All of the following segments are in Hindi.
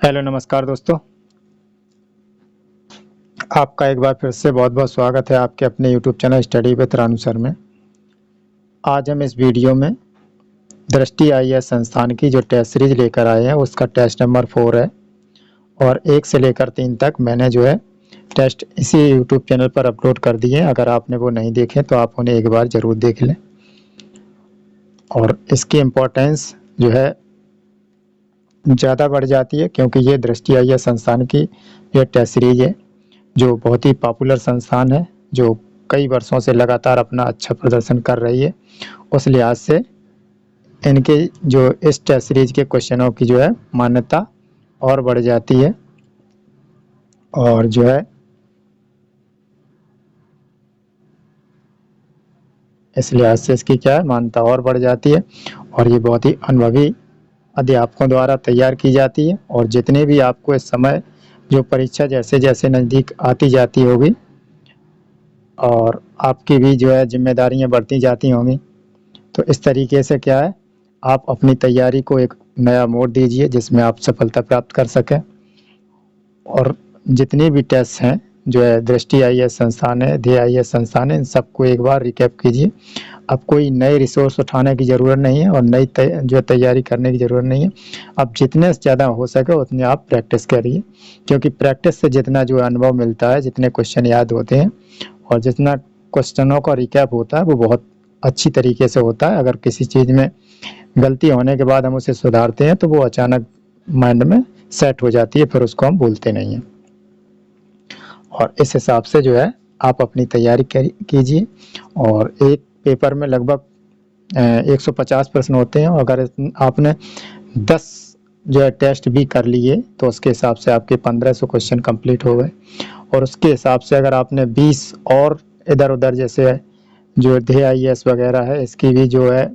हेलो नमस्कार दोस्तों। आपका एक बार फिर से बहुत बहुत स्वागत है आपके अपने YouTube channel study with Ranu sir में। आज हम इस वीडियो में दृष्टि आईएएस संस्थान की जो टेस्ट सीरीज लेकर आए हैं उसका टेस्ट नंबर 4 है और 1 से लेकर 3 तक मैंने जो है टेस्ट इसी यूट्यूब चैनल पर अपलोड कर दिए हैं। अगर आपने वो नहीं देखे तो आप उन्हें एक बार ज़रूर देख लें। और इसकी इम्पोर्टेंस जो है ज़्यादा बढ़ जाती है क्योंकि ये दृष्टि आईएएस संस्थान की ये टेस्ट सीरीज है जो बहुत ही पॉपुलर संस्थान है, जो कई वर्षों से लगातार अपना अच्छा प्रदर्शन कर रही है। उस लिहाज से इनके जो इस टेस्ट सीरीज के क्वेश्चनों की जो है मान्यता और बढ़ जाती है और जो है इस लिहाज से इसकी क्या है मान्यता और बढ़ जाती है। और ये बहुत ही अनुभवी अध्यापकों द्वारा तैयार की जाती है और जितने भी आपको इस समय जो परीक्षा जैसे जैसे नज़दीक आती जाती होगी और आपकी भी जो है जिम्मेदारियां बढ़ती जाती होंगी, तो इस तरीके से क्या है आप अपनी तैयारी को एक नया मोड़ दीजिए जिसमें आप सफलता प्राप्त कर सकें। और जितनी भी टेस्ट हैं जो है दृष्टि आईएएस संस्थान है, ध्येय आईएएस संस्थान है, इन सबको एक बार रिकैप कीजिए। अब कोई नए रिसोर्स उठाने की ज़रूरत नहीं है और नई जो तैयारी करने की ज़रूरत नहीं है। अब जितने ज़्यादा हो सके उतने आप प्रैक्टिस करिए क्योंकि प्रैक्टिस से जितना जो अनुभव मिलता है, जितने क्वेश्चन याद होते हैं और जितना क्वेश्चनों का रिकैप होता है वो बहुत अच्छी तरीके से होता है। अगर किसी चीज़ में गलती होने के बाद हम उसे सुधारते हैं तो वो अचानक माइंड में सेट हो जाती है, फिर उसको हम भूलते नहीं हैं। और इस हिसाब से जो है आप अपनी तैयारी कीजिए। और एक पेपर में लगभग 150 प्रश्न होते हैं और अगर आपने 10 जो है टेस्ट भी कर लिए तो उसके हिसाब से आपके 1500 क्वेश्चन कंप्लीट हो गए। और उसके हिसाब से अगर आपने 20 और इधर उधर जैसे जो ध्येय आईएएस वगैरह है इसकी भी जो है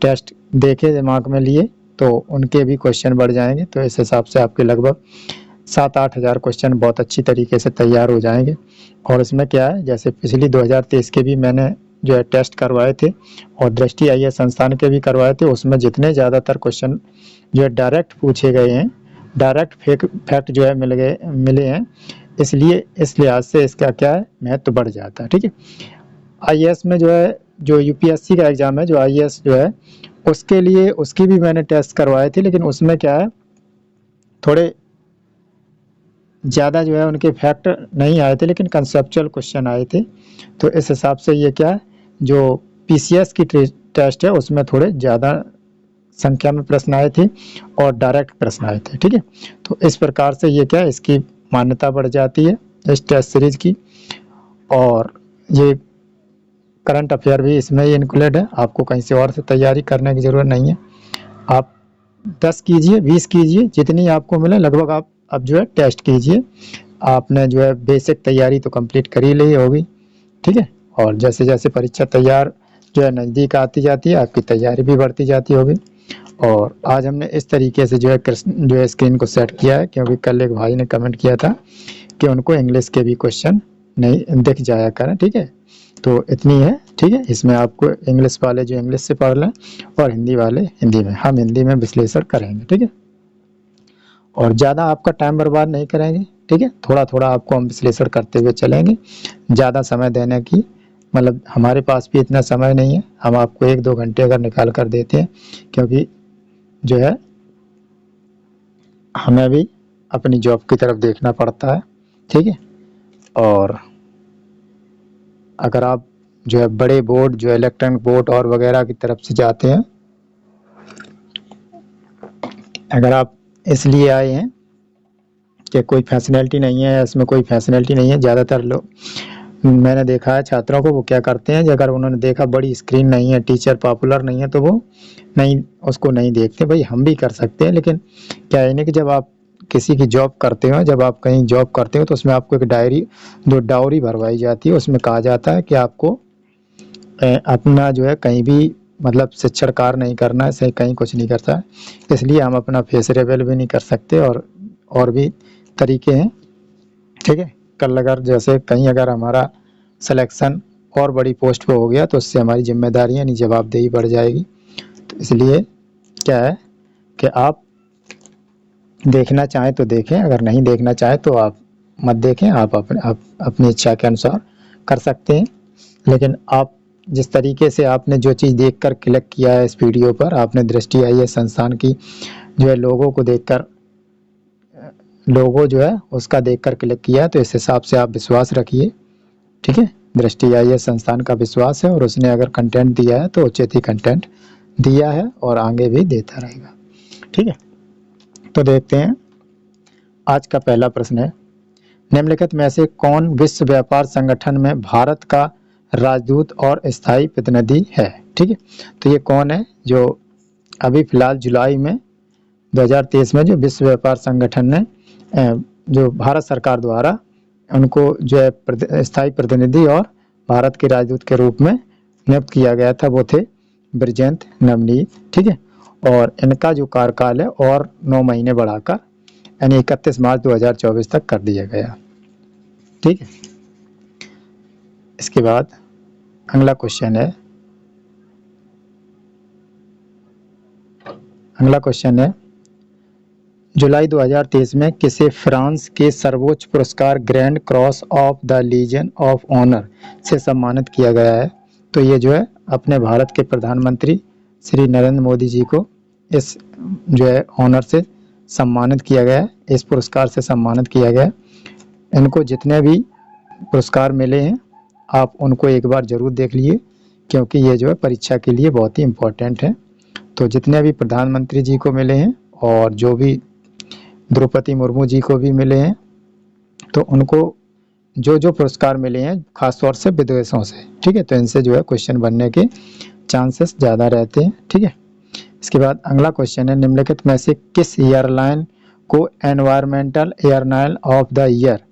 टेस्ट देखे दिमाग में लिए तो उनके भी क्वेश्चन बढ़ जाएंगे। तो इस हिसाब से आपके लगभग 7-8 हज़ार क्वेश्चन बहुत अच्छी तरीके से तैयार हो जाएंगे। और इसमें क्या है जैसे पिछली 2023 के भी मैंने जो है टेस्ट करवाए थे और दृष्टि आईएएस संस्थान के भी करवाए थे, उसमें जितने ज़्यादातर क्वेश्चन जो है डायरेक्ट पूछे गए हैं, डायरेक्ट फैक्ट जो है मिले हैं, इसलिए इस लिहाज से इसका क्या है महत्व बढ़ जाता है। ठीक है, आईएएस में जो है जो यूपीएससी का एग्ज़ाम है जो आईएएस जो है उसके लिए उसकी भी मैंने टेस्ट करवाए थे, लेकिन उसमें क्या है थोड़े ज़्यादा जो है उनके फैक्ट नहीं आए थे लेकिन कंसेप्चुअल क्वेश्चन आए थे। तो इस हिसाब से ये क्या है जो पीसीएस की टेस्ट है उसमें थोड़े ज़्यादा संख्या में प्रश्न आए थे और डायरेक्ट प्रश्न आए थे। ठीक है, तो इस प्रकार से ये क्या है इसकी मान्यता बढ़ जाती है इस टेस्ट सीरीज की। और ये करंट अफेयर भी इसमें ही इंक्लूडेड है, आपको कहीं से और से तैयारी करने की ज़रूरत नहीं है। आप 10 कीजिए, 20 कीजिए, जितनी आपको मिले लगभग आप अब जो है टेस्ट कीजिए। आपने जो है बेसिक तैयारी तो कंप्लीट कर ही ली होगी। ठीक है, और जैसे जैसे परीक्षा तैयार जो है नज़दीक आती जाती है आपकी तैयारी भी बढ़ती जाती होगी। और आज हमने इस तरीके से जो है स्क्रीन को सेट किया है क्योंकि कल एक भाई ने कमेंट किया था कि उनको इंग्लिश के भी क्वेश्चन नहीं दिख जाया करें। ठीक है, तो इतनी है। ठीक है, इसमें आपको इंग्लिश वाले जो इंग्लिश से पढ़ लें और हिंदी वाले हिंदी में, हम हिंदी में विश्लेषण करेंगे। ठीक है, और ज़्यादा आपका टाइम बर्बाद नहीं करेंगे। ठीक है, थोड़ा थोड़ा आपको हम विश्लेषण करते हुए चलेंगे, ज़्यादा समय देने की मतलब हमारे पास भी इतना समय नहीं है, हम आपको 1-2 घंटे अगर निकाल कर देते हैं क्योंकि जो है हमें भी अपनी जॉब की तरफ देखना पड़ता है। ठीक है, और अगर आप जो है बड़े बोर्ड जो इलेक्ट्रॉनिक बोर्ड और वगैरह की तरफ से जाते हैं, अगर आप इसलिए आए हैं कि कोई फैसिलिटी नहीं है, इसमें कोई फैसिलिटी नहीं है, ज़्यादातर लोग मैंने देखा है छात्रों को वो क्या करते हैं अगर उन्होंने देखा बड़ी स्क्रीन नहीं है, टीचर पॉपुलर नहीं है तो वो नहीं उसको नहीं देखते। भाई हम भी कर सकते हैं, लेकिन क्या है ना कि जब आप किसी की जॉब करते हो, जब आप कहीं जॉब करते हो तो उसमें आपको एक डाउरी भरवाई जाती है। उसमें कहा जाता है कि आपको अपना जो है कहीं भी मतलब शिक्षण कार्य नहीं करना है, सही कहीं कुछ नहीं करता है, इसलिए हम अपना फेस रिवील भी नहीं कर सकते और भी तरीके हैं। ठीक है, कल अगर जैसे कहीं अगर हमारा सिलेक्शन और बड़ी पोस्ट पे हो गया तो उससे हमारी जिम्मेदारियां यानी जवाबदेही बढ़ जाएगी। तो इसलिए क्या है कि आप देखना चाहें तो देखें, अगर नहीं देखना चाहें तो आप मत देखें, आप अपनी इच्छा के अनुसार कर सकते हैं। लेकिन आप जिस तरीके से आपने जो चीज़ देखकर क्लिक किया है इस वीडियो पर, आपने दृष्टि आईएएस संस्थान की जो है लोगो को देखकर, लोगो जो है उसका देखकर क्लिक किया है, तो इस हिसाब से आप विश्वास रखिए, ठीक है। दृष्टि आईएएस संस्थान का विश्वास है और उसने अगर कंटेंट दिया है तो उचित ही कंटेंट दिया है और आगे भी देता रहेगा, ठीक है। तो देखते हैं, आज का पहला प्रश्न है, निम्नलिखित में से कौन विश्व व्यापार संगठन में भारत का राजदूत और स्थायी प्रतिनिधि है, ठीक है। तो ये कौन है जो अभी फिलहाल जुलाई में 2023 में जो विश्व व्यापार संगठन ने जो भारत सरकार द्वारा उनको जो है स्थायी प्रतिनिधि और भारत के राजदूत के रूप में नियुक्त किया गया था, वो थे ब्रिजेंद्र नवनीत, ठीक है। और इनका जो कार्यकाल है और 9 महीने बढ़ाकर यानी 31 मार्च 2024 तक कर दिया गया, ठीक है। इसके बाद अगला क्वेश्चन है, जुलाई 2023 में किसे फ्रांस के सर्वोच्च पुरस्कार Grand Cross of the Legion of Honour से सम्मानित किया गया है। तो ये जो है अपने भारत के प्रधानमंत्री श्री नरेंद्र मोदी जी को इस जो है ऑनर से सम्मानित किया गया है, इस पुरस्कार से सम्मानित किया गया है। इनको जितने भी पुरस्कार मिले हैं आप उनको एक बार ज़रूर देख लिए, क्योंकि ये जो है परीक्षा के लिए बहुत ही इम्पोर्टेंट है। तो जितने भी प्रधानमंत्री जी को मिले हैं और जो भी द्रौपदी मुर्मू जी को भी मिले हैं, तो उनको जो जो पुरस्कार मिले हैं खासतौर से विदेशों से, ठीक है, तो इनसे जो है क्वेश्चन बनने के चांसेस ज़्यादा रहते हैं, ठीक है। इसके बाद अगला क्वेश्चन है, निम्नलिखित में से किस एयरलाइन को environmental airline of the year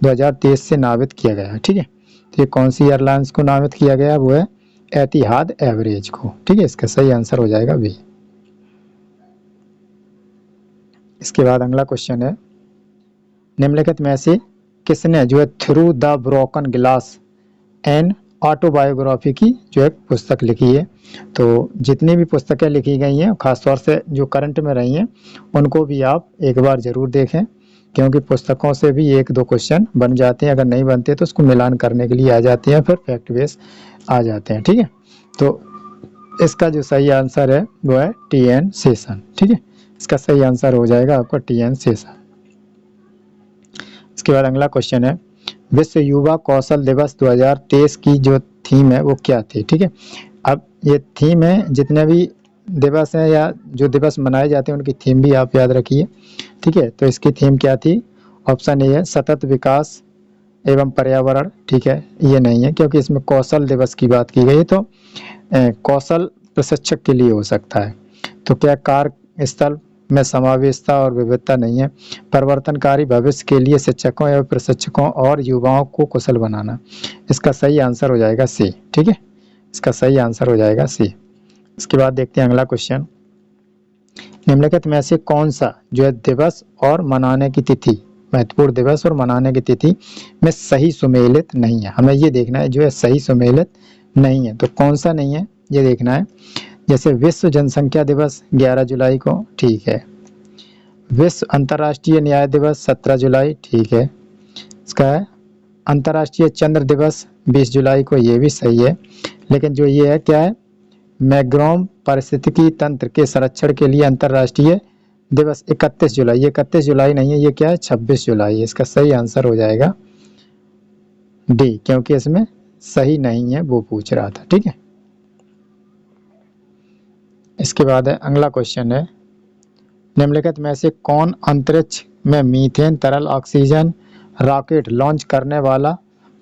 2023 से नामित किया गया है, ठीक है। तो ये कौन सी एयरलाइंस को नामित किया गया, वो है एतिहाद एवरेज को, ठीक है। इसका सही आंसर हो जाएगा बी। इसके बाद अगला क्वेश्चन है, निम्नलिखित में से किसने जो है through the broken glass an autobiography की जो एक पुस्तक लिखी है। तो जितनी भी पुस्तकें लिखी गई हैं खासतौर से जो करंट में रही हैं उनको भी आप एक बार ज़रूर देखें, क्योंकि पुस्तकों से भी 1-2 क्वेश्चन बन जाते हैं, अगर नहीं बनते तो उसको मिलान करने के लिए आ जाते हैं, फिर फैक्ट बेस आ जाते हैं, ठीक है। तो इसका जो सही आंसर है वो है TN सेशन, ठीक है। इसका सही आंसर हो जाएगा आपका TN सेशन। इसके बाद अगला क्वेश्चन है, विश्व युवा कौशल दिवस 2023 की जो थीम है वो क्या थी, ठीक है। अब ये थीम है, जितने भी दिवस हैं या जो दिवस मनाए जाते हैं उनकी थीम भी आप याद रखिए, ठीक है। तो इसकी थीम क्या थी, ऑप्शन ए है सतत विकास एवं पर्यावरण, ठीक है, ये नहीं है क्योंकि इसमें कौशल दिवस की बात की गई है, तो कौशल प्रशिक्षक के लिए हो सकता है। तो क्या कार्यस्थल में समावेशता और विविधता नहीं है, परिवर्तनकारी भविष्य के लिए शिक्षकों एवं प्रशिक्षकों और युवाओं को कुशल बनाना, इसका सही आंसर हो जाएगा सी, ठीक है। इसका सही आंसर हो जाएगा सी। इसके बाद देखते हैं अगला क्वेश्चन, निम्नलिखित में से कौन सा जो है दिवस और मनाने की तिथि, महत्वपूर्ण दिवस और मनाने की तिथि में सही सुमेलित नहीं है, हमें ये देखना है जो है सही सुमेलित नहीं है। तो कौन सा नहीं है ये देखना है, जैसे विश्व जनसंख्या दिवस 11 जुलाई को, ठीक है। विश्व अंतर्राष्ट्रीय न्याय दिवस 17 जुलाई, ठीक है। इसका है अंतर्राष्ट्रीय चंद्र दिवस 20 जुलाई को, ये भी सही है। लेकिन जो ये है क्या है, मैग्रोम पारिस्थितिकी तंत्र के संरक्षण के लिए अंतर्राष्ट्रीय दिवस 31 जुलाई, ये 31 जुलाई नहीं है, ये क्या है 26 जुलाई है। इसका सही आंसर हो जाएगा डी, क्योंकि इसमें सही नहीं है वो पूछ रहा था, ठीक है। इसके बाद है अगला क्वेश्चन है, निम्नलिखित में से कौन अंतरिक्ष में मीथेन तरल ऑक्सीजन रॉकेट लॉन्च करने वाला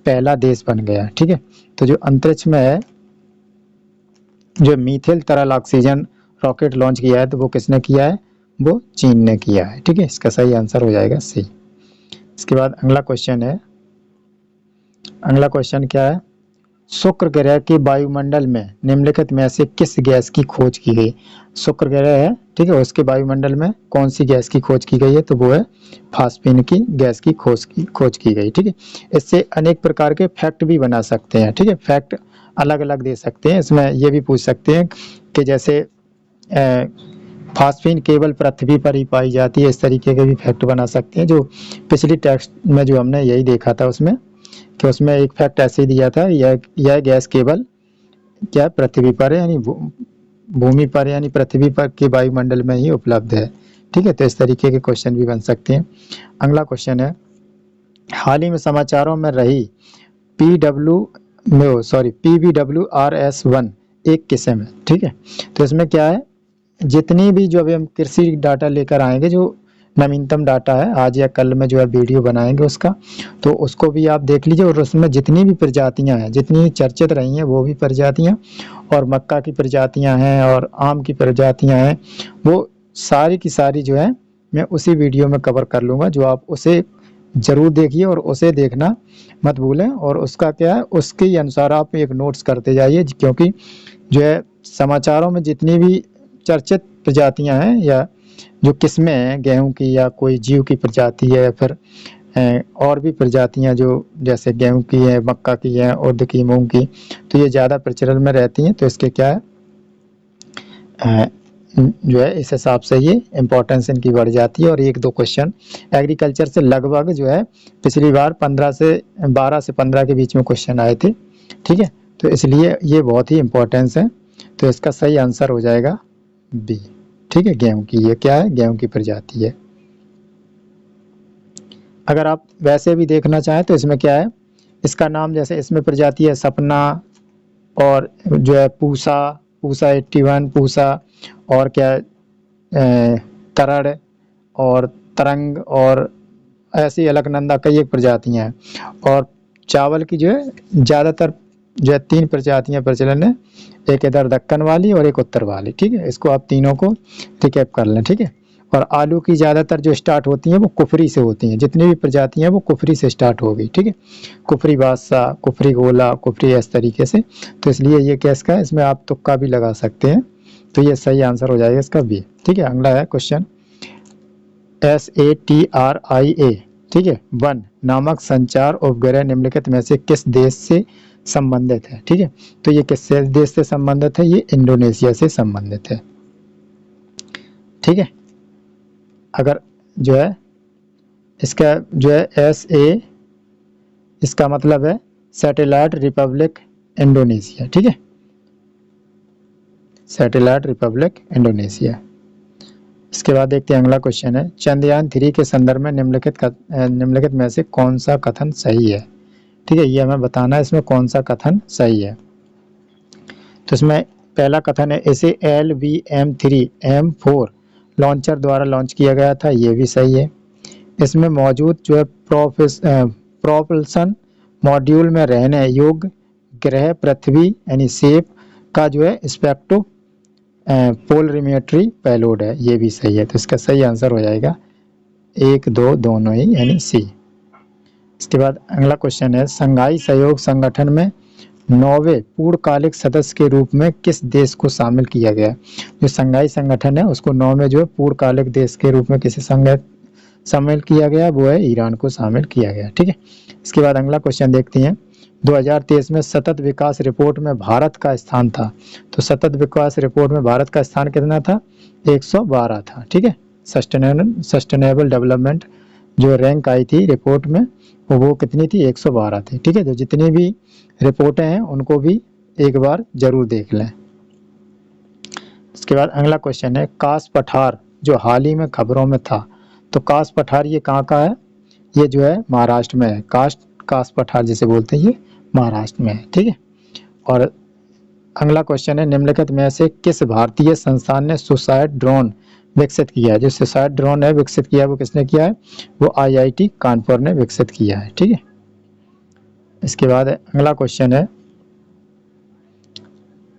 पहला देश बन गया, ठीक है। तो जो अंतरिक्ष में है जो मीथेन तरल ऑक्सीजन रॉकेट लॉन्च किया है, तो वो किसने किया है, वो चीन ने किया है, ठीक है। इसका सही आंसर हो जाएगा सी। इसके बाद अगला क्वेश्चन है, अगला क्वेश्चन क्या है, शुक्र ग्रह के वायुमंडल में निम्नलिखित में से किस गैस की खोज की गई, शुक्र ग्रह है, ठीक है, उसके वायुमंडल में कौन सी गैस की खोज की गई है, तो वो है फास्फीन की गैस की खोज की गई, ठीक है। इससे अनेक प्रकार के फैक्ट भी बना सकते हैं, ठीक है, फैक्ट अलग अलग दे सकते हैं। इसमें ये भी पूछ सकते हैं कि जैसे फास्फीन केवल पृथ्वी पर ही पाई जाती है। इस तरीके के भी फैक्ट बना सकते हैं। जो पिछली टेक्स्ट में जो हमने यही देखा था उसमें, कि उसमें एक फैक्ट ऐसे ही दिया था, यह गैस केवल क्या पृथ्वी पर है, यानी भूमि पर यानी पृथ्वी पर के वायुमंडल में ही उपलब्ध है। ठीक है, तो इस तरीके के क्वेश्चन भी बन सकते हैं। अगला क्वेश्चन है, हाल ही में समाचारों में रही PBWRS1 एक किस्म है। ठीक है, तो इसमें क्या है, जितनी भी जो अभी हम कृषि डाटा लेकर आएंगे, जो नवीनतम डाटा है, आज या कल में जो है वीडियो बनाएंगे उसका, तो उसको भी आप देख लीजिए। और उसमें जितनी भी प्रजातियां हैं, जितनी चर्चित रही हैं वो भी प्रजातियां, और मक्का की प्रजातियां हैं और आम की प्रजातियां हैं, वो सारी की सारी जो है मैं उसी वीडियो में कवर कर लूँगा। जो आप उसे ज़रूर देखिए और उसे देखना मत भूलें। और उसका क्या है, उसके अनुसार आप एक नोट्स करते जाइए, क्योंकि जो है समाचारों में जितनी भी चर्चित प्रजातियां हैं या जो किस्में हैं गेहूं की, या कोई जीव की प्रजाति है, या फिर और भी प्रजातियां जो जैसे गेहूं की है, मक्का की है, उर्द की, मूंग की, तो ये ज़्यादा प्रचलन में रहती हैं। तो इसके क्या है जो है इस हिसाब से ये इम्पोर्टेंस इनकी बढ़ जाती है। और एक दो क्वेश्चन एग्रीकल्चर से लगभग जो है पिछली बार 12 से 15 के बीच में क्वेश्चन आए थे। ठीक है, तो इसलिए ये बहुत ही इम्पोर्टेंस है। तो इसका सही आंसर हो जाएगा बी। ठीक है, गेहूं की, ये क्या है, गेहूं की प्रजाति है। अगर आप वैसे भी देखना चाहें तो इसमें क्या है, इसका नाम जैसे इसमें प्रजाति है सपना, और जो है पूसा, पूसा 81, पूसा, और क्या करड़ और तरंग, और ऐसी अलकनंदा कई एक प्रजातियां हैं। और चावल की जो है ज़्यादातर जो है 3 प्रजातियां प्रचलन है, एक इधर दक्कन वाली और एक उत्तर वाली। ठीक है, इसको आप तीनों को रिकैप कर लें। ठीक है, और आलू की ज़्यादातर जो स्टार्ट होती हैं वो कुफरी से होती हैं, जितनी भी प्रजातियां हैं वो कुफरी से स्टार्ट होगी। ठीक है, कुफरी बादशाह, कुफरी गोला, कुफरी इस तरीके से। तो इसलिए ये कैस का है, इसमें आप तुक्का भी लगा सकते हैं। तो ये सही आंसर हो जाएगा इसका बी। ठीक है, अगला है क्वेश्चन SATRIA। ठीक है, 1 नामक संचार उपग्रह निम्नलिखित में से किस देश से संबंधित है। ठीक है, तो ये किस देश से संबंधित है, ये इंडोनेशिया से संबंधित है। ठीक है, अगर जो है इसका जो है SA, इसका मतलब है सैटेलाइट रिपब्लिक इंडोनेशिया। ठीक है, सैटेलाइट रिपब्लिक इंडोनेशिया। इसके बाद देखते हैं अगला क्वेश्चन है, चंद्रयान 3 के संदर्भ में निम्नलिखित में से कौन सा कथन सही है। ठीक है, ये हमें बताना है इसमें कौन सा कथन सही है। तो इसमें पहला कथन है, इसे LVM-3M4 लॉन्चर द्वारा लॉन्च किया गया था, ये भी सही है। इसमें मौजूद जो है प्रोपल्सन मॉड्यूल में रहने योग्य ग्रह पृथ्वी यानी सेफ का जो है स्पेक्ट्रो पोलरिमेट्री पेलोड है, ये भी सही है। तो इसका सही आंसर हो जाएगा 1, 2 दोनों ही, यानी सी। इसके बाद अगला क्वेश्चन है, संघाई सहयोग संगठन में 9वें पूर्णकालिक सदस्य के रूप में किस देश को शामिल किया गया। जो संघाई संगठन है उसको 9वें जो है पूर्णकालिक देश के रूप में किसे शामिल किया गया, वो है ईरान को शामिल किया गया। ठीक है, इसके बाद अगला क्वेश्चन देखते हैं, 2023 में सतत विकास रिपोर्ट में भारत का स्थान था। तो सतत विकास रिपोर्ट में भारत का स्थान कितना था, 112 था। ठीक है, सस्टेनेबल डेवलपमेंट जो रैंक आई थी रिपोर्ट में वो कितनी थी, 112 थी। ठीक है, तो जितनी भी रिपोर्टें हैं उनको भी एक बार जरूर देख लें। इसके बाद अगला क्वेश्चन है, कास पठार जो हाल ही में खबरों में था, तो कास पठार ये कहाँ का है, ये जो है महाराष्ट्र में है। कास पठार जिसे बोलते हैं ये महाराष्ट्र में है। ठीक है, और अगला क्वेश्चन है, निम्नलिखित में से किस भारतीय संस्थान ने सुसाइड ड्रोन विकसित किया है। जो सुसाइड ड्रोन है विकसित किया है वो किसने किया है, वो IIT कानपुर ने विकसित किया है। ठीक है, इसके बाद अगला क्वेश्चन है,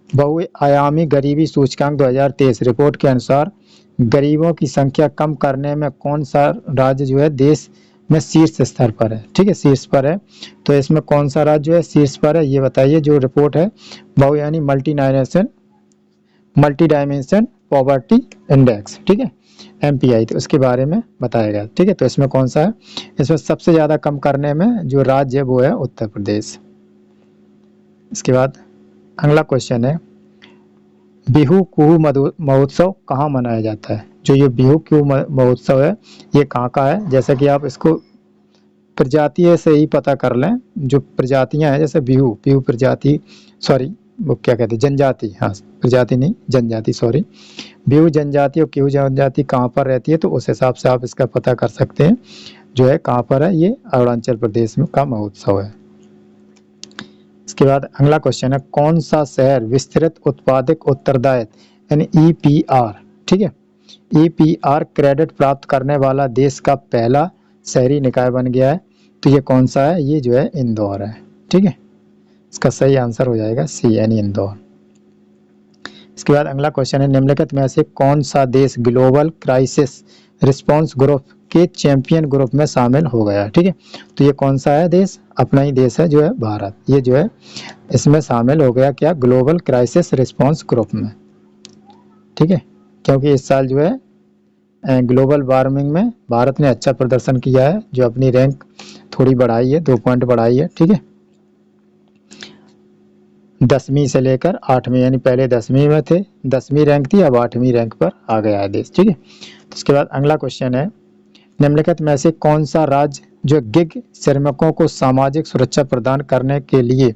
बहुआयामी गरीबी सूचकांक 2023 रिपोर्ट के अनुसार गरीबों की संख्या कम करने में कौन सा राज्य जो है देश में शीर्ष स्तर पर है। ठीक है, शीर्ष पर है। तो इसमें कौन सा राज्य जो है शीर्ष पर है, ये बताइए। जो रिपोर्ट है बहुआयामी मल्टी डायमेंशन पॉवर्टी इंडेक्स, ठीक है, MPI, तो उसके बारे में बताया गया। ठीक है, तो इसमें कौन सा है, इसमें सबसे ज़्यादा कम करने में जो राज्य है वो है उत्तर प्रदेश। इसके बाद अगला क्वेश्चन है, बिहू कुहू महोत्सव कहाँ मनाया जाता है? जो ये बिहू कुहू महोत्सव है ये कहाँ का है? जैसा कि आप इसको प्रजातीय से ही पता कर लें। जो प्रजातियां हैं जैसे बिहू बिहू प्रजाति, सॉरी वो क्या कहते हैं, जनजाति, हाँ प्रजाति नहीं जनजाति, सॉरी। बिहू जनजाति और किहू जनजाति कहाँ पर रहती है, तो उस हिसाब से आप इसका पता कर सकते हैं। जो है कहाँ पर है, ये अरुणाचल प्रदेश में का महोत्सव है। इसके बाद अगला क्वेश्चन है, कौन सा शहर विस्तृत उत्पादक उत्तरदायित्व यानी ईपीआर, ठीक है, ईपीआर क्रेडिट प्राप्त करने वाला देश का पहला शहरी निकाय बन गया है? तो ये कौन सा है? ये जो है इंदौर है, ठीक है। इसका सही आंसर हो जाएगा सी यानी इंदौर। इसके बाद अगला क्वेश्चन है, निम्नलिखित में से कौन सा देश ग्लोबल क्राइसिस रिस्पांस ग्रुप के चैंपियन ग्रुप में शामिल हो गया है? ठीक है, तो ये कौन सा है देश? अपना ही देश है जो है भारत, ये जो है इसमें शामिल हो गया क्या? ग्लोबल क्राइसिस रिस्पांस ग्रुप में, ठीक है। क्योंकि इस साल जो है ग्लोबल वार्मिंग में भारत ने अच्छा प्रदर्शन किया है, जो अपनी रैंक थोड़ी बढ़ाई है, 2 पॉइंट बढ़ाई है, ठीक है। 10वीं से लेकर 8वीं, यानी पहले 10वीं में थे, 10वीं रैंक थी, अब 8वीं रैंक पर आ गया है देश, ठीक है। तो इसके बाद अगला क्वेश्चन है, निम्नलिखित में से कौन सा राज्य जो गिग श्रमिकों को सामाजिक सुरक्षा प्रदान करने के लिए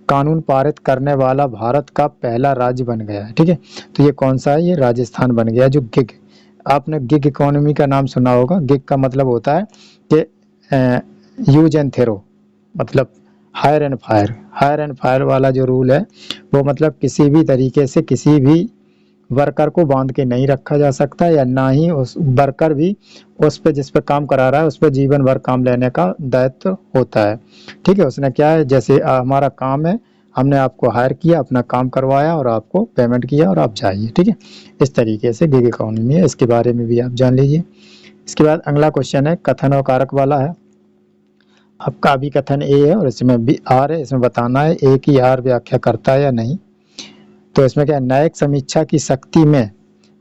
कानून पारित करने वाला भारत का पहला राज्य बन गया है? ठीक है, तो ये कौन सा है? ये राजस्थान बन गया। जो गिग, आपने गिग इकोनॉमी का नाम सुना होगा। गिग का मतलब होता है कि यूज एंड थ्रो, मतलब hire and fire. Hire and fire वाला जो रूल है वो मतलब किसी भी तरीके से किसी भी वर्कर को बांध के नहीं रखा जा सकता, या ना ही उस वर्कर भी उस पे जिस पे काम करा रहा है उस पे जीवन भर काम लेने का दायित्व होता है, ठीक है। उसने क्या है, जैसे हमारा काम है, हमने आपको हायर किया, अपना काम करवाया और आपको पेमेंट किया और आप जाइए, ठीक है। इस तरीके से गिग इकोनॉमी है, इसके बारे में भी आप जान लीजिए। इसके बाद अगला क्वेश्चन है, कथन और कारक वाला है। आपका अभी कथन ए है और इसमें भी आर है, इसमें बताना है ए की आर व्याख्या करता है या नहीं। तो इसमें क्या है, न्यायिक समीक्षा की शक्ति में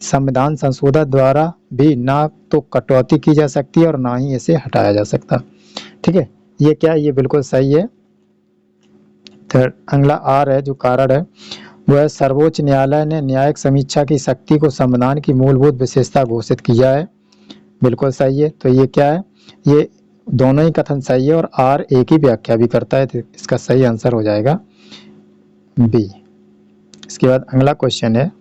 संविधान संशोधन द्वारा भी ना तो कटौती की जा सकती है और ना ही इसे हटाया जा सकता, ठीक है। ये क्या है, ये बिल्कुल सही है। थर्ड अगला आर है, जो कारण है वो है, सर्वोच्च न्यायालय ने न्यायिक समीक्षा की शक्ति को संविधान की मूलभूत विशेषता घोषित किया है, बिल्कुल सही है। तो ये क्या है, ये दोनों ही कथन सही है और आर ए की व्याख्या भी करता है, तो इसका सही आंसर हो जाएगा बी। इसके बाद अगला क्वेश्चन है,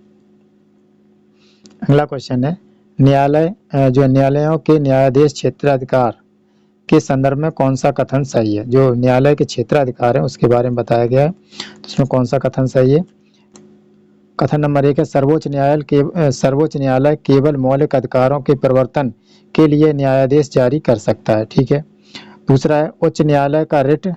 न्यायालय जो न्यायालयों के न्यायाधीश क्षेत्राधिकार के संदर्भ में कौन सा कथन सही है? जो न्यायालय के क्षेत्राधिकार है उसके बारे में बताया गया है, तो उसमें कौन सा कथन सही है? कथन नंबर 1 है, सर्वोच्च न्यायालय केवल मौलिक अधिकारों के प्रवर्तन के लिए न्यायादेश जारी कर सकता है, ठीक है। दूसरा है, उच्च न्यायालय का रिट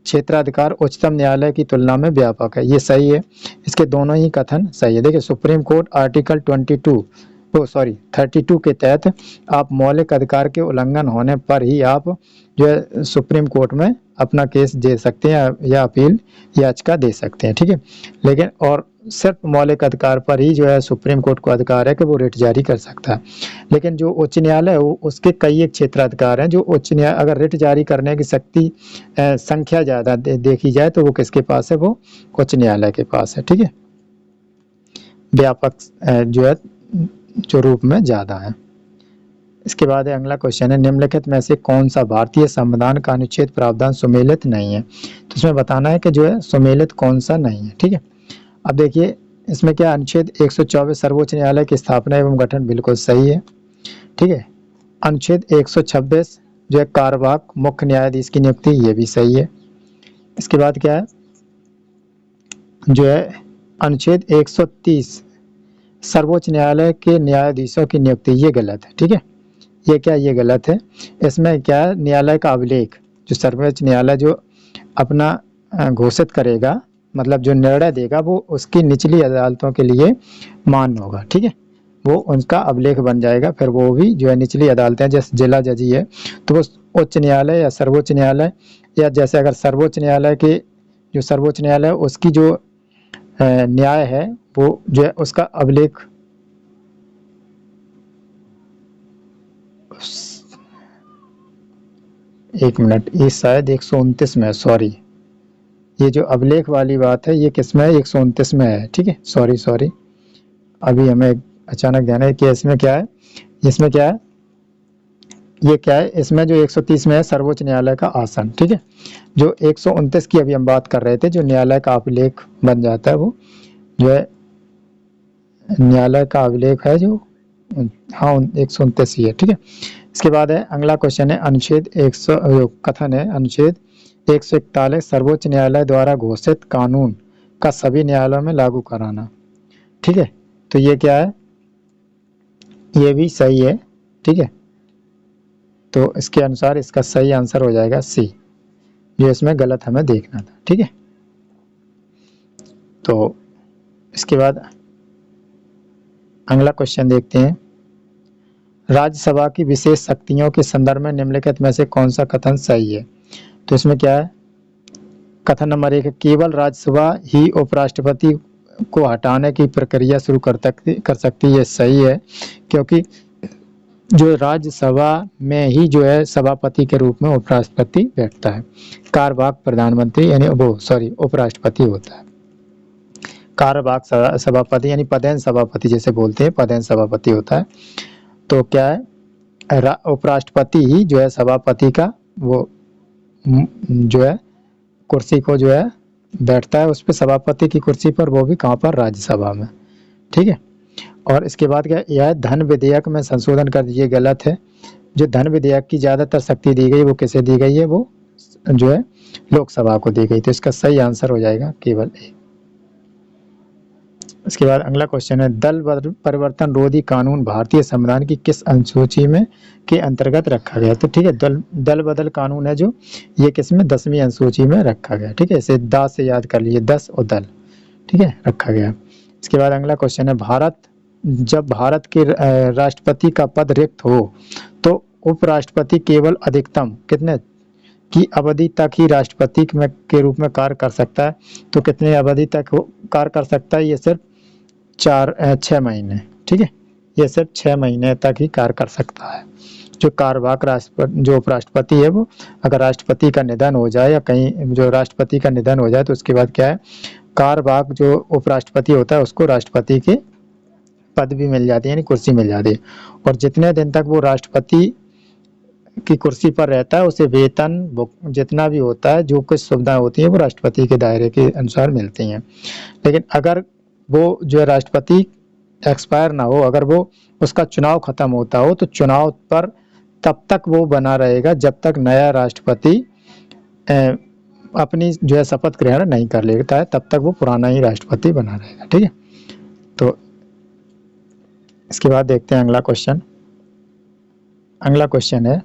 क्षेत्राधिकार उच्चतम न्यायालय की तुलना में व्यापक है, ये सही है। इसके दोनों ही कथन सही है। देखिए, सुप्रीम कोर्ट आर्टिकल 32 के तहत आप मौलिक अधिकार के उल्लंघन होने पर ही आप जो है सुप्रीम कोर्ट में अपना केस दे सकते हैं या अपील याचिका दे सकते हैं, ठीक है। लेकिन और सिर्फ मौलिक अधिकार पर ही जो है सुप्रीम कोर्ट को अधिकार है कि वो रिट जारी कर सकता है। लेकिन जो उच्च न्यायालय है उसके कई एक क्षेत्राधिकार हैं। जो उच्च न्यायालय अगर रिट जारी करने की शक्ति संख्या ज़्यादा देखी जाए तो वो किसके पास है? वो उच्च न्यायालय के पास है, ठीक है। व्यापक जो है जो रूप में ज़्यादा है। इसके बाद अगला क्वेश्चन है, निम्नलिखित में से कौन सा भारतीय संविधान का अनुच्छेद प्रावधान सुमेलित नहीं है? तो इसमें बताना है कि जो है सुमेलित कौन सा नहीं है, ठीक है। अब देखिए इसमें क्या, अनुच्छेद 124 सर्वोच्च न्यायालय की स्थापना एवं गठन, बिल्कुल सही है, ठीक है। अनुच्छेद 126 जो है कार्यवाहक मुख्य न्यायाधीश की नियुक्ति, ये भी सही है। इसके बाद क्या है, जो है अनुच्छेद 130 सर्वोच्च न्यायालय के न्यायाधीशों की नियुक्ति, ये गलत है, ठीक है। ये क्या, ये गलत है। इसमें क्या है, न्यायालय का अभिलेख, जो सर्वोच्च न्यायालय जो अपना घोषित करेगा, मतलब जो निर्णय देगा वो उसकी निचली अदालतों के लिए मान्य होगा, ठीक है। वो उनका अभिलेख बन जाएगा, फिर वो भी जो है निचली अदालतें, जैसे जिला जजी है तो वो उच्च न्यायालय या सर्वोच्च न्यायालय, या जैसे अगर सर्वोच्च न्यायालय के जो सर्वोच्च न्यायालय उसकी जो न्याय है वो जो है उसका अभिलेख, एक मिनट, ये शायद 129 में, सॉरी, ये जो अभिलेख वाली बात है ये किस में है? 129 में है, ठीक है। सॉरी अभी हमें अचानक ध्यान है कि इसमें क्या है, इसमें क्या है, ये क्या है, इसमें जो 130 में है सर्वोच्च न्यायालय का आसन, ठीक है। जो 129 की अभी हम बात कर रहे थे, जो न्यायालय का अभिलेख बन जाता है, वो जो है न्यायालय का अभिलेख है जो, हाँ 129 ही है, ठीक है। इसके बाद है अगला क्वेश्चन है अनुच्छेद 100 कथन है अनुच्छेद 141 सर्वोच्च न्यायालय द्वारा घोषित कानून का सभी न्यायालयों में लागू कराना, ठीक है। तो ये क्या है, ये भी सही है, ठीक है। तो इसके अनुसार इसका सही आंसर हो जाएगा सी, जो इसमें गलत हमें देखना था, ठीक है। तो इसके बाद अगला क्वेश्चन देखते हैं, राज्यसभा की विशेष शक्तियों के संदर्भ में निम्नलिखित में से कौन सा कथन सही है। तो इसमें क्या है, कथन नंबर 1 है, केवल राज्यसभा ही उपराष्ट्रपति को हटाने की प्रक्रिया शुरू कर सकती है। सही है, क्योंकि जो राज्यसभा में ही जो है सभापति के रूप में उपराष्ट्रपति बैठता है। कार्यवाहक प्रधानमंत्री यानी वो सॉरी उपराष्ट्रपति होता है। कार्यवाहक सभापति यानी पदेन सभापति जैसे बोलते हैं, पदेन सभापति होता है। तो क्या है, उपराष्ट्रपति ही जो है सभापति का वो जो है कुर्सी को जो है बैठता है, उस पर सभापति की कुर्सी पर, वो भी कहाँ पर, राज्यसभा में, ठीक है। और इसके बाद क्या, यह धन विधेयक में संशोधन कर दिए, गलत है। जो धन विधेयक की ज्यादातर शक्ति दी गई वो किसे दी गई है, वो जो है लोकसभा को दी गई। तो इसका सही आंसर हो जाएगा केवल ए। इसके बाद अगला क्वेश्चन है, दल परिवर्तन रोधी कानून भारतीय संविधान की किस अनुसूची में के अंतर्गत रखा गया। तो ठीक है, दल बदल कानून है जो, ये किस में, 10वीं अनुसूची में रखा गया, ठीक है। इसे दा से याद कर लीजिए, 10 और दल, ठीक है, रखा गया। इसके बाद अगला क्वेश्चन है, जब भारत के राष्ट्रपति का पद रिक्त हो तो उपराष्ट्रपति केवल अधिकतम कितने की अवधि तक ही राष्ट्रपति के रूप में कार्य कर सकता है। तो कितने अवधि तक कार्य कर सकता है, ये सिर्फ 6 महीने, ठीक है। ये सिर्फ 6 महीने तक ही कार्य कर सकता है। जो कार्यवाहक राष्ट्रपति जो उपराष्ट्रपति है, वो अगर राष्ट्रपति का निधन हो जाए या कहीं जो राष्ट्रपति का निधन हो जाए तो उसके बाद क्या है, कार्यवाहक जो उपराष्ट्रपति होता है उसको राष्ट्रपति के पद भी मिल जाती है, यानी कुर्सी मिल जाती है। और जितने दिन तक वो राष्ट्रपति की कुर्सी पर रहता है उसे वेतन जितना भी होता है, जो कुछ सुविधाएं होती है वो राष्ट्रपति के दायरे के अनुसार मिलती हैं। लेकिन अगर वो जो है राष्ट्रपति एक्सपायर ना हो, अगर वो उसका चुनाव खत्म होता हो, तो चुनाव पर तब तक वो बना रहेगा जब तक नया राष्ट्रपति अपनी जो है शपथ ग्रहण नहीं कर लेता है, तब तक वो पुराना ही राष्ट्रपति बना रहेगा, ठीक है। तो इसके बाद देखते हैं अगला क्वेश्चन। अगला क्वेश्चन है,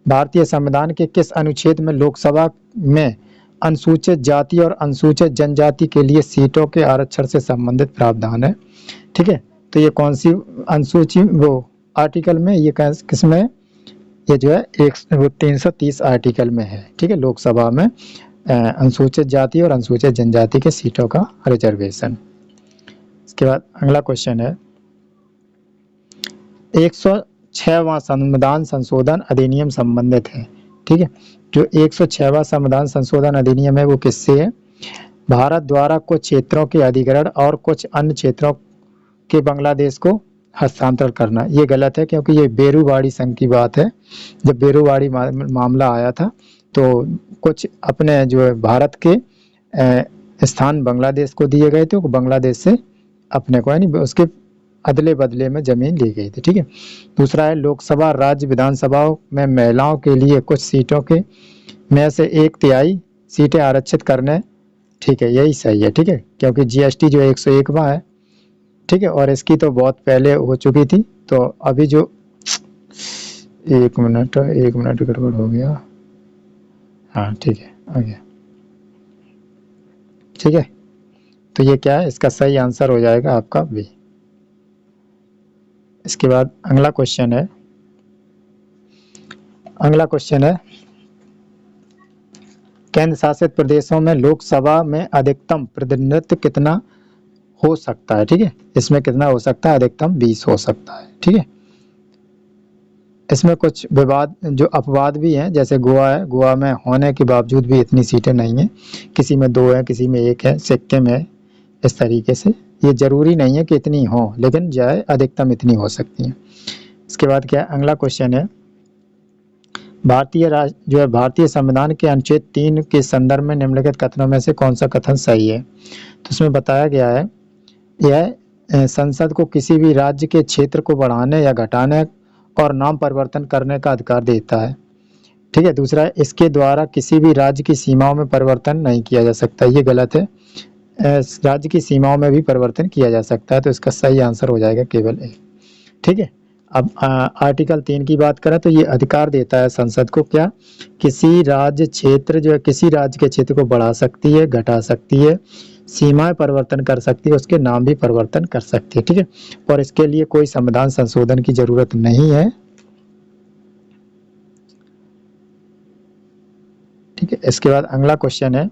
भारतीय संविधान के किस अनुच्छेद में लोकसभा में अनुसूचित जाति और अनुसूचित जनजाति के लिए सीटों के आरक्षण से संबंधित प्रावधान है, ठीक है। तो ये कौन सी अनुसूची, वो आर्टिकल में, ये किसमें, ये जो है 330 आर्टिकल में है, ठीक है। लोकसभा में अनुसूचित जाति और अनुसूचित जनजाति के सीटों का रिजर्वेशन। इसके बाद अगला क्वेश्चन है, 106वां संविधान संशोधन अधिनियम संबंधित है, ठीक है। जो 106वां संविधान संशोधन अधिनियम है वो किससे है, भारत द्वारा कुछ क्षेत्रों के अधिग्रहण और कुछ अन्य क्षेत्रों के बांग्लादेश को हस्तांतरण करना। ये गलत है, क्योंकि ये बेरूवाड़ी संघ की बात है। जब बेरूवाड़ी मामला आया था तो कुछ अपने जो है भारत के स्थान बांग्लादेश को दिए गए थे, वो बांग्लादेश से अपने को यानी उसके अदले बदले में जमीन ली गई थी, ठीक है। दूसरा है, लोकसभा राज्य विधानसभाओं में महिलाओं के लिए कुछ सीटों के में से 1/3 सीटें आरक्षित करने, ठीक है, यही सही है, ठीक है। क्योंकि जीएसटी जो 101वां है, ठीक है, और इसकी तो बहुत पहले हो चुकी थी। तो अभी जो एक मिनट गड़बड़ हो गया, हाँ ठीक है, आ गया, ठीक है। तो ये क्या है, इसका सही आंसर हो जाएगा आपका बी। इसके बाद अगला क्वेश्चन है, केंद्र शासित प्रदेशों में लोकसभा में अधिकतम प्रतिनिधित्व कितना हो सकता है, ठीक है। इसमें कितना हो सकता है, अधिकतम 20 हो सकता है, ठीक है। इसमें कुछ विवाद जो अपवाद भी हैं, जैसे गोवा है, गोवा में होने के बावजूद भी इतनी सीटें नहीं हैं, किसी में 2 है, किसी में 1 है, सिक्किम है, इस तरीके से ये जरूरी नहीं है कि इतनी हो, लेकिन जो है अधिकतम इतनी हो सकती है। इसके बाद क्या है, अगला क्वेश्चन है, भारतीय संविधान के अनुच्छेद 3 के संदर्भ में निम्नलिखित कथनों में से कौन सा कथन सही है। तो इसमें बताया गया है, यह संसद को किसी भी राज्य के क्षेत्र को बढ़ाने या घटाने और नाम परिवर्तन करने का अधिकार देता है। ठीक है। दूसरा है, इसके द्वारा किसी भी राज्य की सीमाओं में परिवर्तन नहीं किया जा सकता, ये गलत है। राज्य की सीमाओं में भी परिवर्तन किया जा सकता है, तो इसका सही आंसर हो जाएगा केवल ए। ठीक है। अब आर्टिकल 3 की बात करें तो ये अधिकार देता है संसद को, क्या, किसी राज्य क्षेत्र जो है किसी राज्य के क्षेत्र को बढ़ा सकती है, घटा सकती है, सीमाएं परिवर्तन कर सकती है, उसके नाम भी परिवर्तन कर सकती है। ठीक है। और इसके लिए कोई संविधान संशोधन की जरूरत नहीं है। ठीक है। इसके बाद अगला क्वेश्चन है,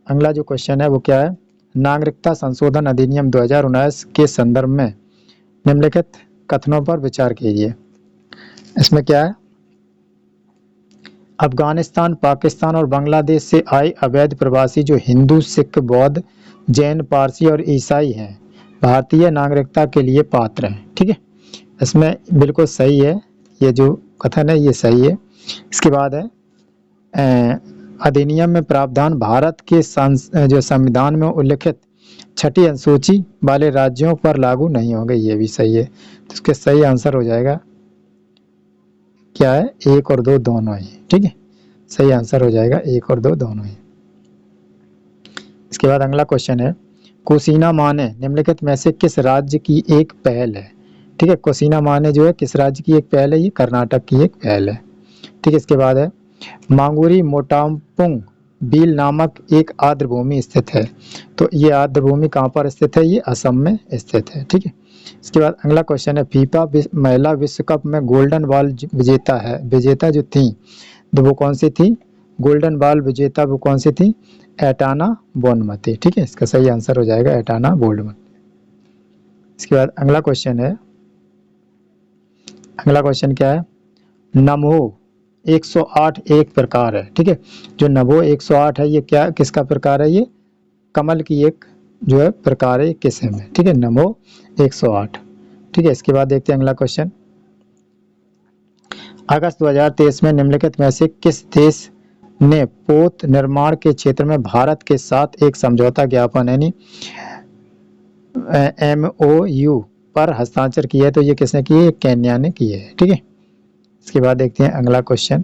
अगला जो क्वेश्चन है वो क्या है, नागरिकता संशोधन अधिनियम 2019 के संदर्भ में निम्नलिखित कथनों पर विचार कीजिए। इसमें क्या है, अफगानिस्तान, पाकिस्तान और बांग्लादेश से आए अवैध प्रवासी जो हिंदू, सिख, बौद्ध, जैन, पारसी और ईसाई हैं, भारतीय नागरिकता के लिए पात्र हैं। ठीक है। इसमें बिल्कुल सही है, ये जो कथन है ये सही है। इसके बाद है, अधिनियम में प्रावधान भारत के जो संविधान में उल्लिखित छठी अनुसूची वाले राज्यों पर लागू नहीं होंगे, ये भी सही है। तो इसके सही आंसर हो जाएगा क्या है, 1 और 2 दोनों ही। ठीक है। सही आंसर हो जाएगा 1 और 2 दोनों ही। इसके बाद अगला क्वेश्चन है, कोसीना माने निम्नलिखित में से किस राज्य की एक पहल है। ठीक है। कोसीना माने जो है किस राज्य की एक पहल है, ये कर्नाटक की एक पहल है। ठीक है। इसके बाद है, मांगुरी मोटाम्पुंग बील नामक एक आर्द्रभूमि स्थित है। तो ये आर्द्रभूमि कहाँ पर स्थित है, ये असम में स्थित है। ठीक है। इसके बाद अगला क्वेश्चन है, फीफा महिला विश्व कप में गोल्डन बॉल विजेता जो थी, तो वो कौन सी थी, गोल्डन बॉल विजेता वो कौन सी थी, एटाना बोनमती। ठीक है। इसका सही आंसर हो जाएगा एटाना बोनमती। इसके बाद अगला क्वेश्चन है, अगला क्वेश्चन क्या है, नमो 108 एक प्रकार है। ठीक है। जो नमो 108 है ये क्या, किसका प्रकार है, ये कमल की एक जो है प्रकार है, किस्म है। ठीक है। नमो 108। ठीक है। इसके बाद देखते हैं अगला क्वेश्चन, अगस्त 2023 में निम्नलिखित में से किस देश ने पोत निर्माण के क्षेत्र में भारत के साथ एक समझौता ज्ञापन यानी MOU पर हस्ताक्षर किया है। तो ये किसने किए, केन्या ने किए है। ठीक है। इसके बाद देखते हैं अगला क्वेश्चन,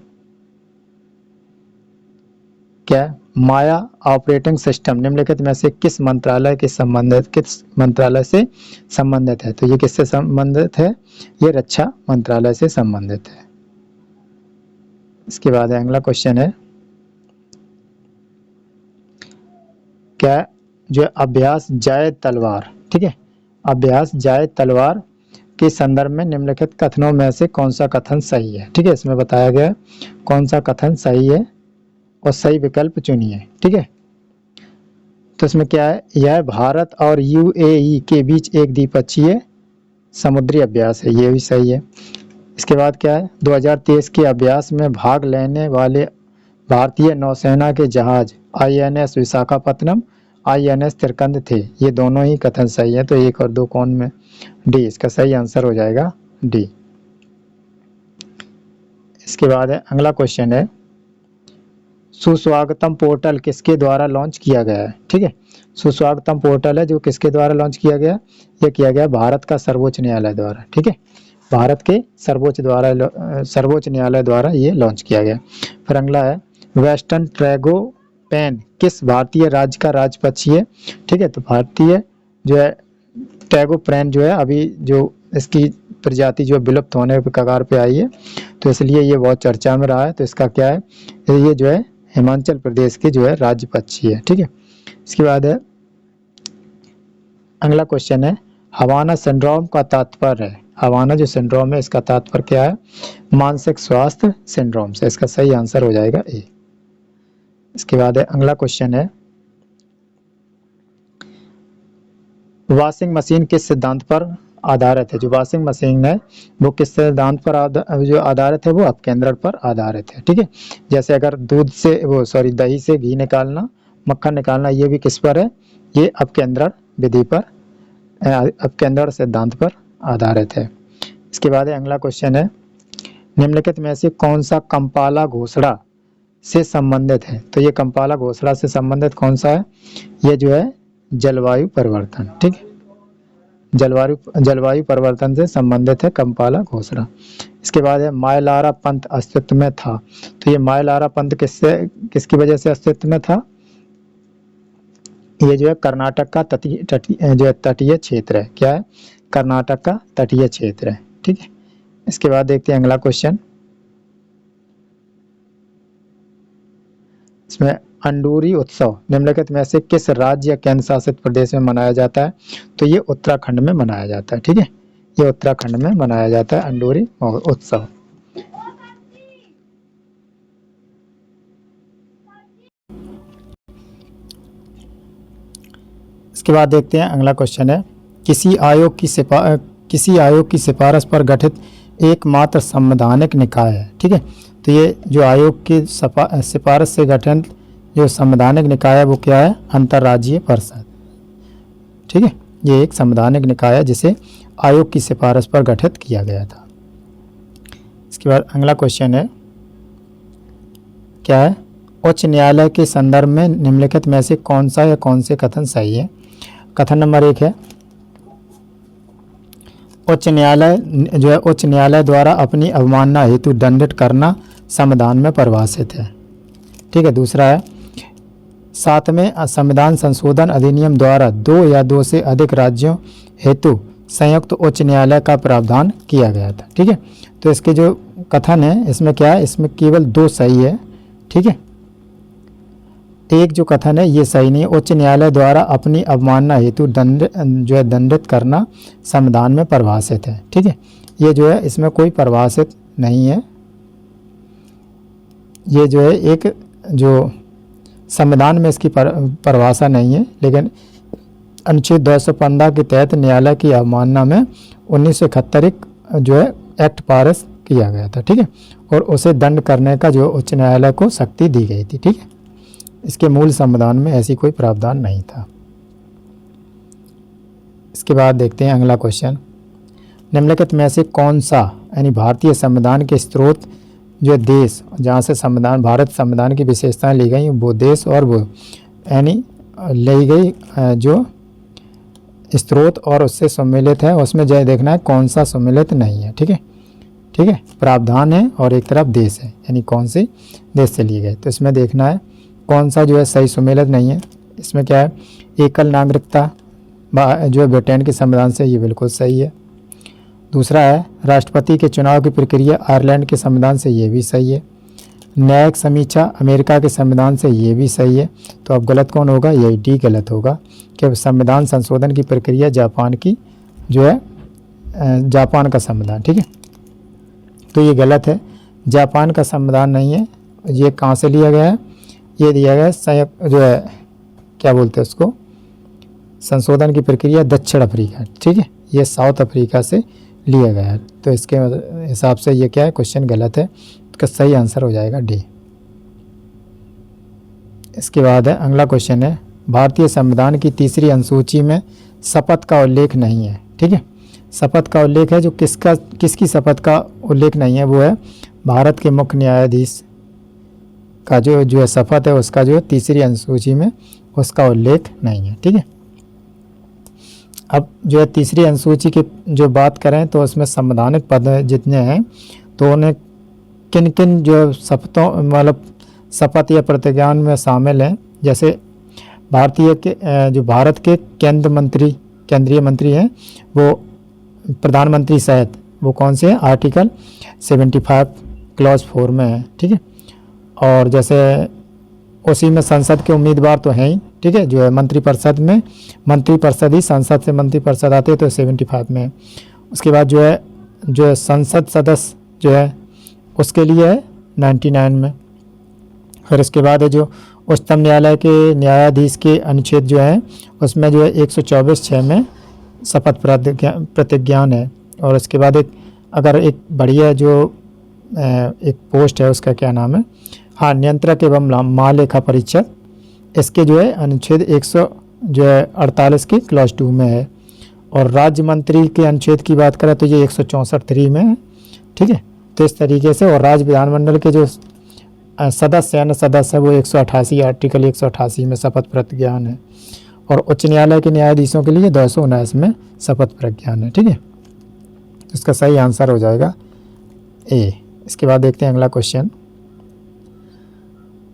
क्या, माया ऑपरेटिंग सिस्टम निम्नलिखित में से किस मंत्रालय से संबंधित है। तो ये किससे संबंधित है, ये रक्षा मंत्रालय से संबंधित है। इसके बाद अगला क्वेश्चन है, क्या, जो अभ्यास जायद तलवार, ठीक है, अभ्यास जायद तलवार के संदर्भ में निम्नलिखित कथनों में से कौन सा कथन सही है। ठीक है। इसमें बताया गया कौन सा कथन सही है और सही विकल्प चुनिए। ठीक है। तो इसमें क्या है, यह भारत और UAE के बीच एक द्विपक्षीय समुद्री अभ्यास है, ये भी सही है। इसके बाद क्या है, 2023 के अभ्यास में भाग लेने वाले भारतीय नौसेना के जहाज INS विशाखापत्तनम, INS तिरकंद थे, ये दोनों ही कथन सही है। तो 1 और 2 कौन में, डी, इसका सही आंसर हो जाएगा डी। इसके बाद है अगला क्वेश्चन है, सुस्वागतम पोर्टल किसके द्वारा लॉन्च किया गया है। ठीक है। सुस्वागतम पोर्टल है जो किसके द्वारा लॉन्च किया गया, ये किया गया भारत का सर्वोच्च न्यायालय द्वारा। ठीक है। भारत के सर्वोच्च न्यायालय द्वारा ये लॉन्च किया गया। फिर अगला है, वेस्टर्न ट्रैगोपैन किस भारतीय राज्य का राज्य पक्षी है। ठीक है। तो भारतीय जो है ट्रैगोपैन जो है अभी जो इसकी प्रजाति जो विलुप्त होने के कगार पे आई है, तो इसलिए ये बहुत चर्चा में रहा है। तो इसका क्या है, ये जो है हिमाचल प्रदेश के जो है राज्य पक्षी है। ठीक है। इसके बाद है अगला क्वेश्चन है, हवाना सिंड्रोम का तात्पर्य है, हवाना जो सिंड्रोम है इसका तात्पर्य क्या है, मानसिक स्वास्थ्य सिंड्रोम से। इसका सही आंसर हो जाएगा ए। इसके बाद है अगला क्वेश्चन है, वॉशिंग मशीन किस सिद्धांत पर आधारित है। जो वॉशिंग मशीन है वो किस सिद्धांत पर आधारित है, वो अपकेंद्रण पर आधारित है। ठीक है। जैसे अगर दही से घी निकालना, मक्खन निकालना, ये भी किस पर है, ये अपकेंद्रण विधि पर अपकेंद्र सिद्धांत पर आधारित है। इसके बाद अगला क्वेश्चन है, निम्नलिखित में से कौन सा कंपाला घोषणा से संबंधित है? तो ये कंपाला घोषणा से संबंधित कौन सा है? ये जो है जलवायु परिवर्तन, ठीक है, जलवायु परिवर्तन से संबंधित है कंपाला घोषणा। इसके बाद है मायलारा पंथ अस्तित्व में था। तो ये मायलारा पंथ किसकी वजह से अस्तित्व में था? ये जो है कर्नाटक का तटीय क्षेत्र है। क्या है? कर्नाटक का तटीय क्षेत्र है, ठीक है। इसके बाद देखते हैं अगला क्वेश्चन, इसमें अंडूरी उत्सव निम्नलिखित में से किस राज्य या केंद्र शासित प्रदेश में मनाया जाता है? तो ये उत्तराखंड में मनाया जाता है, ठीक है, ये उत्तराखंड में मनाया जाता है अंडूरी उत्सव। इसके बाद देखते हैं अगला क्वेश्चन है, किसी आयोग की सिफारिश पर गठित एकमात्र संवैधानिक निकाय है, ठीक है। तो ये जो आयोग की सिफारिश से गठन जो संवैधानिक निकाय है वो क्या है? अंतर्राज्यीय परिषद, ठीक है, ये एक संवैधानिक निकाय है जिसे आयोग की सिफारिश पर गठित किया गया था। इसके बाद अगला क्वेश्चन है, क्या है? उच्च न्यायालय के संदर्भ में निम्नलिखित में से कौन सा या कौन से कथन सही है? कथन नंबर 1 है, उच्च न्यायालय द्वारा अपनी अवमानना हेतु दंडित करना संविधान में परिभाषित है, ठीक है। दूसरा है, 7वें संविधान संशोधन अधिनियम द्वारा 2 या 2 से अधिक राज्यों हेतु संयुक्त उच्च न्यायालय का प्रावधान किया गया था, ठीक है। तो इसके जो कथन है इसमें क्या है? इसमें केवल 2 सही है, ठीक है। एक जो कथन है ये सही नहीं है, उच्च न्यायालय द्वारा अपनी अवमानना हेतु दंडित करना संविधान में परिभाषित है, ठीक है। ये जो है इसमें कोई परिभाषित नहीं है, ये जो है एक जो संविधान में इसकी परिभाषा नहीं है, लेकिन अनुच्छेद 215 के तहत न्यायालय की अवमानना में 1971 जो है एक्ट पारित किया गया था, ठीक है, और उसे दंड करने का जो उच्च न्यायालय को शक्ति दी गई थी, ठीक है। इसके मूल संविधान में ऐसी कोई प्रावधान नहीं था। इसके बाद देखते हैं अगला क्वेश्चन, निम्नलिखित में से कौन सा यानी भारतीय संविधान के स्रोत जो देश जहाँ से भारत संविधान की विशेषताएं ली गई वो देश और वो यानी ली गई जो स्रोत और उससे सम्मिलित है, उसमें जो देखना है कौन सा सम्मिलित नहीं है, ठीक है, ठीक है। प्रावधान है और एक तरफ देश है, यानी कौन से देश से लिए गए, तो इसमें देखना है कौन सा जो है सही सम्मिलित नहीं है। इसमें क्या है? एकल नागरिकता जो है ब्रिटेन के संविधान से, ये बिल्कुल सही है। दूसरा है राष्ट्रपति के चुनाव की प्रक्रिया आयरलैंड के संविधान से, ये भी सही है। न्यायिक समीक्षा अमेरिका के संविधान से, ये भी सही है। तो अब गलत कौन होगा? यही डी गलत होगा कि संविधान संशोधन की प्रक्रिया जापान की जो है जापान का संविधान, ठीक है, तो ये गलत है। जापान का संविधान नहीं है, ये कहाँ से लिया गया है? ये दिया गया है संयुक्त जो है क्या बोलते हैं उसको, संशोधन की प्रक्रिया दक्षिण अफ्रीका, ठीक है, ये साउथ अफ्रीका से लिया गया है। तो इसके हिसाब से ये क्या है? क्वेश्चन गलत है, इसका सही आंसर हो जाएगा डी। इसके बाद है अगला क्वेश्चन है, भारतीय संविधान की तीसरी अनुसूची में शपथ का उल्लेख नहीं है, ठीक है। शपथ का उल्लेख है जो किसकी शपथ का उल्लेख नहीं है? वो है भारत के मुख्य न्यायाधीश का जो है शपथ है, उसका जो तीसरी अनुसूची में उसका उल्लेख नहीं है, ठीक है। अब जो है तीसरी अनुसूची की जो बात करें तो उसमें संवैधानिक पद जितने हैं तो उन्हें किन किन जो शपथों मतलब शपथ या प्रतिज्ञान में शामिल हैं, जैसे जो भारत के केंद्रीय मंत्री हैं वो प्रधानमंत्री सहित वो कौन से हैं? आर्टिकल 75 क्लॉज 4 में है, ठीक है। और जैसे उसी में संसद के उम्मीदवार तो हैं ही, ठीक है, जो है मंत्रिपरिषद में मंत्रिपरिषद ही संसद से मंत्रिपरिषद आते हैं तो 75 में है। उसके बाद जो है संसद सदस्य जो है उसके लिए है 99 में। फिर उसके बाद है जो उच्चतम न्यायालय के न्यायाधीश के अनुच्छेद जो है उसमें जो है 124(6) में शपथ प्रतिज्ञान है। और उसके बाद अगर एक बढ़िया जो एक पोस्ट है उसका क्या नाम है, हाँ, नियंत्रक एवं महालेखा परीक्षक, इसके जो है अनुच्छेद 148 के क्लॉज 2 में है। और राज्य मंत्री के अनुच्छेद की बात करें तो ये 164 में है, ठीक है। तो इस तरीके से, और राज्य विधानमंडल के जो सदस्य है वो 188 आर्टिकल 188 में शपथ प्रतिज्ञान है, और उच्च न्यायालय के न्यायाधीशों के लिए 219 में शपथ प्रतिज्ञान है, ठीक है। तो इसका सही आंसर हो जाएगा ए। इसके बाद देखते हैं अगला क्वेश्चन।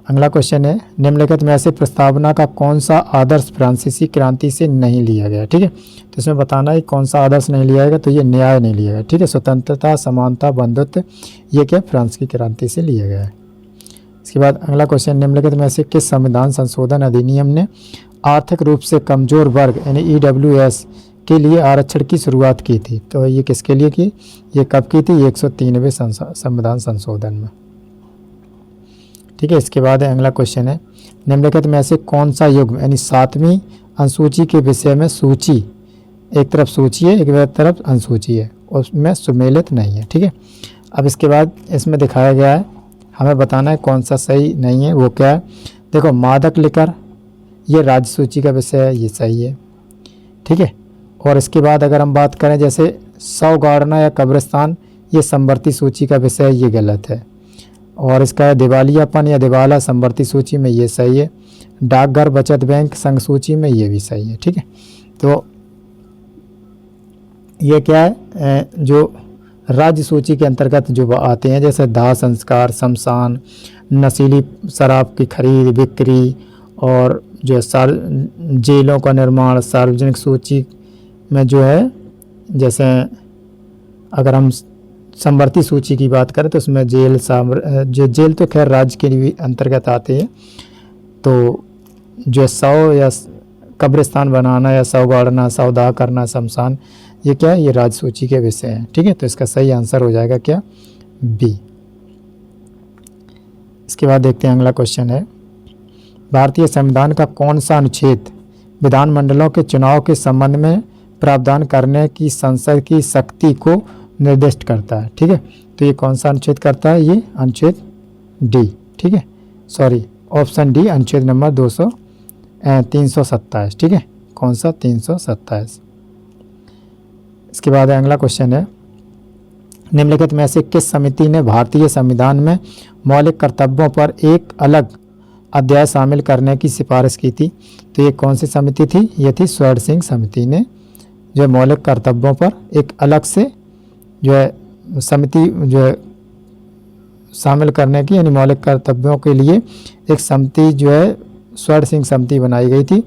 अगला क्वेश्चन है, निम्नलिखित में से प्रस्तावना का कौन सा आदर्श फ्रांसीसी क्रांति से नहीं लिया गया, ठीक है। तो इसमें बताना है कौन सा आदर्श नहीं लिया गया, तो ये न्याय नहीं लिया गया, ठीक है। स्वतंत्रता, समानता, बंधुत्व, ये क्या फ्रांस की क्रांति से लिया गया है। इसके बाद अगला क्वेश्चन, निम्नलिखित में से किस संविधान संशोधन अधिनियम ने आर्थिक रूप से कमजोर वर्ग यानी EWS के लिए आरक्षण की शुरुआत की थी। तो ये किसके लिए की, ये कब की थी, 103वें संविधान संशोधन में, ठीक है। इसके बाद अगला क्वेश्चन है, निम्नलिखित में से कौन सा युग्म यानी 7वीं अनुसूची के विषय में सूची, एक तरफ सूची है एक तरफ अनुसूची है, उसमें सुमेलित नहीं है, ठीक है। अब इसके बाद इसमें दिखाया गया है, हमें बताना है कौन सा सही नहीं है, वो क्या है। देखो, मादक लिकर ये राज्य सूची का विषय है, ये सही है, ठीक है। और इसके बाद अगर हम बात करें जैसे सौगाड़ना या कब्रिस्तान, ये संवर्ती सूची का विषय है, ये गलत है। और इसका दिवालियापन या दिवाला संवर्ती सूची में, ये सही है। डाकघर बचत बैंक संघ सूची में, ये भी सही है, ठीक है। तो ये क्या है, जो राज्य सूची के अंतर्गत जो आते हैं जैसे दाह संस्कार, शमशान, नशीली शराब की खरीद बिक्री, और जो जेलों का निर्माण, सार्वजनिक सूची में जो है, जैसे अगर हम संवर्ती सूची की बात करें तो उसमें जेल तो खैर राज्य के भी अंतर्गत आते हैं। तो जो या कब्रिस्तान बनाना या सौगाड़ना, सौदा करना, शमशान, ये क्या है, ये राज्य सूची के विषय हैं, ठीक है। तो इसका सही आंसर हो जाएगा क्या, बी। इसके बाद देखते हैं अगला क्वेश्चन है, भारतीय संविधान का कौन सा अनुच्छेद विधानमंडलों के चुनाव के संबंध में प्रावधान करने की संसद की शक्ति को निर्दिष्ट करता है, ठीक है। तो ये कौन सा अनुच्छेद करता है, ये अनुच्छेद डी, ठीक है, सॉरी ऑप्शन डी, अनुच्छेद नंबर 327, ठीक है। कौन सा, 327। इसके बाद अगला क्वेश्चन है, निम्नलिखित में से किस समिति ने भारतीय संविधान में मौलिक कर्तव्यों पर एक अलग अध्याय शामिल करने की सिफारिश की थी। तो ये कौन सी समिति थी, ये थी स्वर्ण सिंह समिति ने जो मौलिक कर्तव्यों पर एक अलग से जो है समिति जो है शामिल करने की, यानी मौलिक कर्तव्यों के लिए एक समिति जो है स्वर्ण सिंह समिति बनाई गई थी।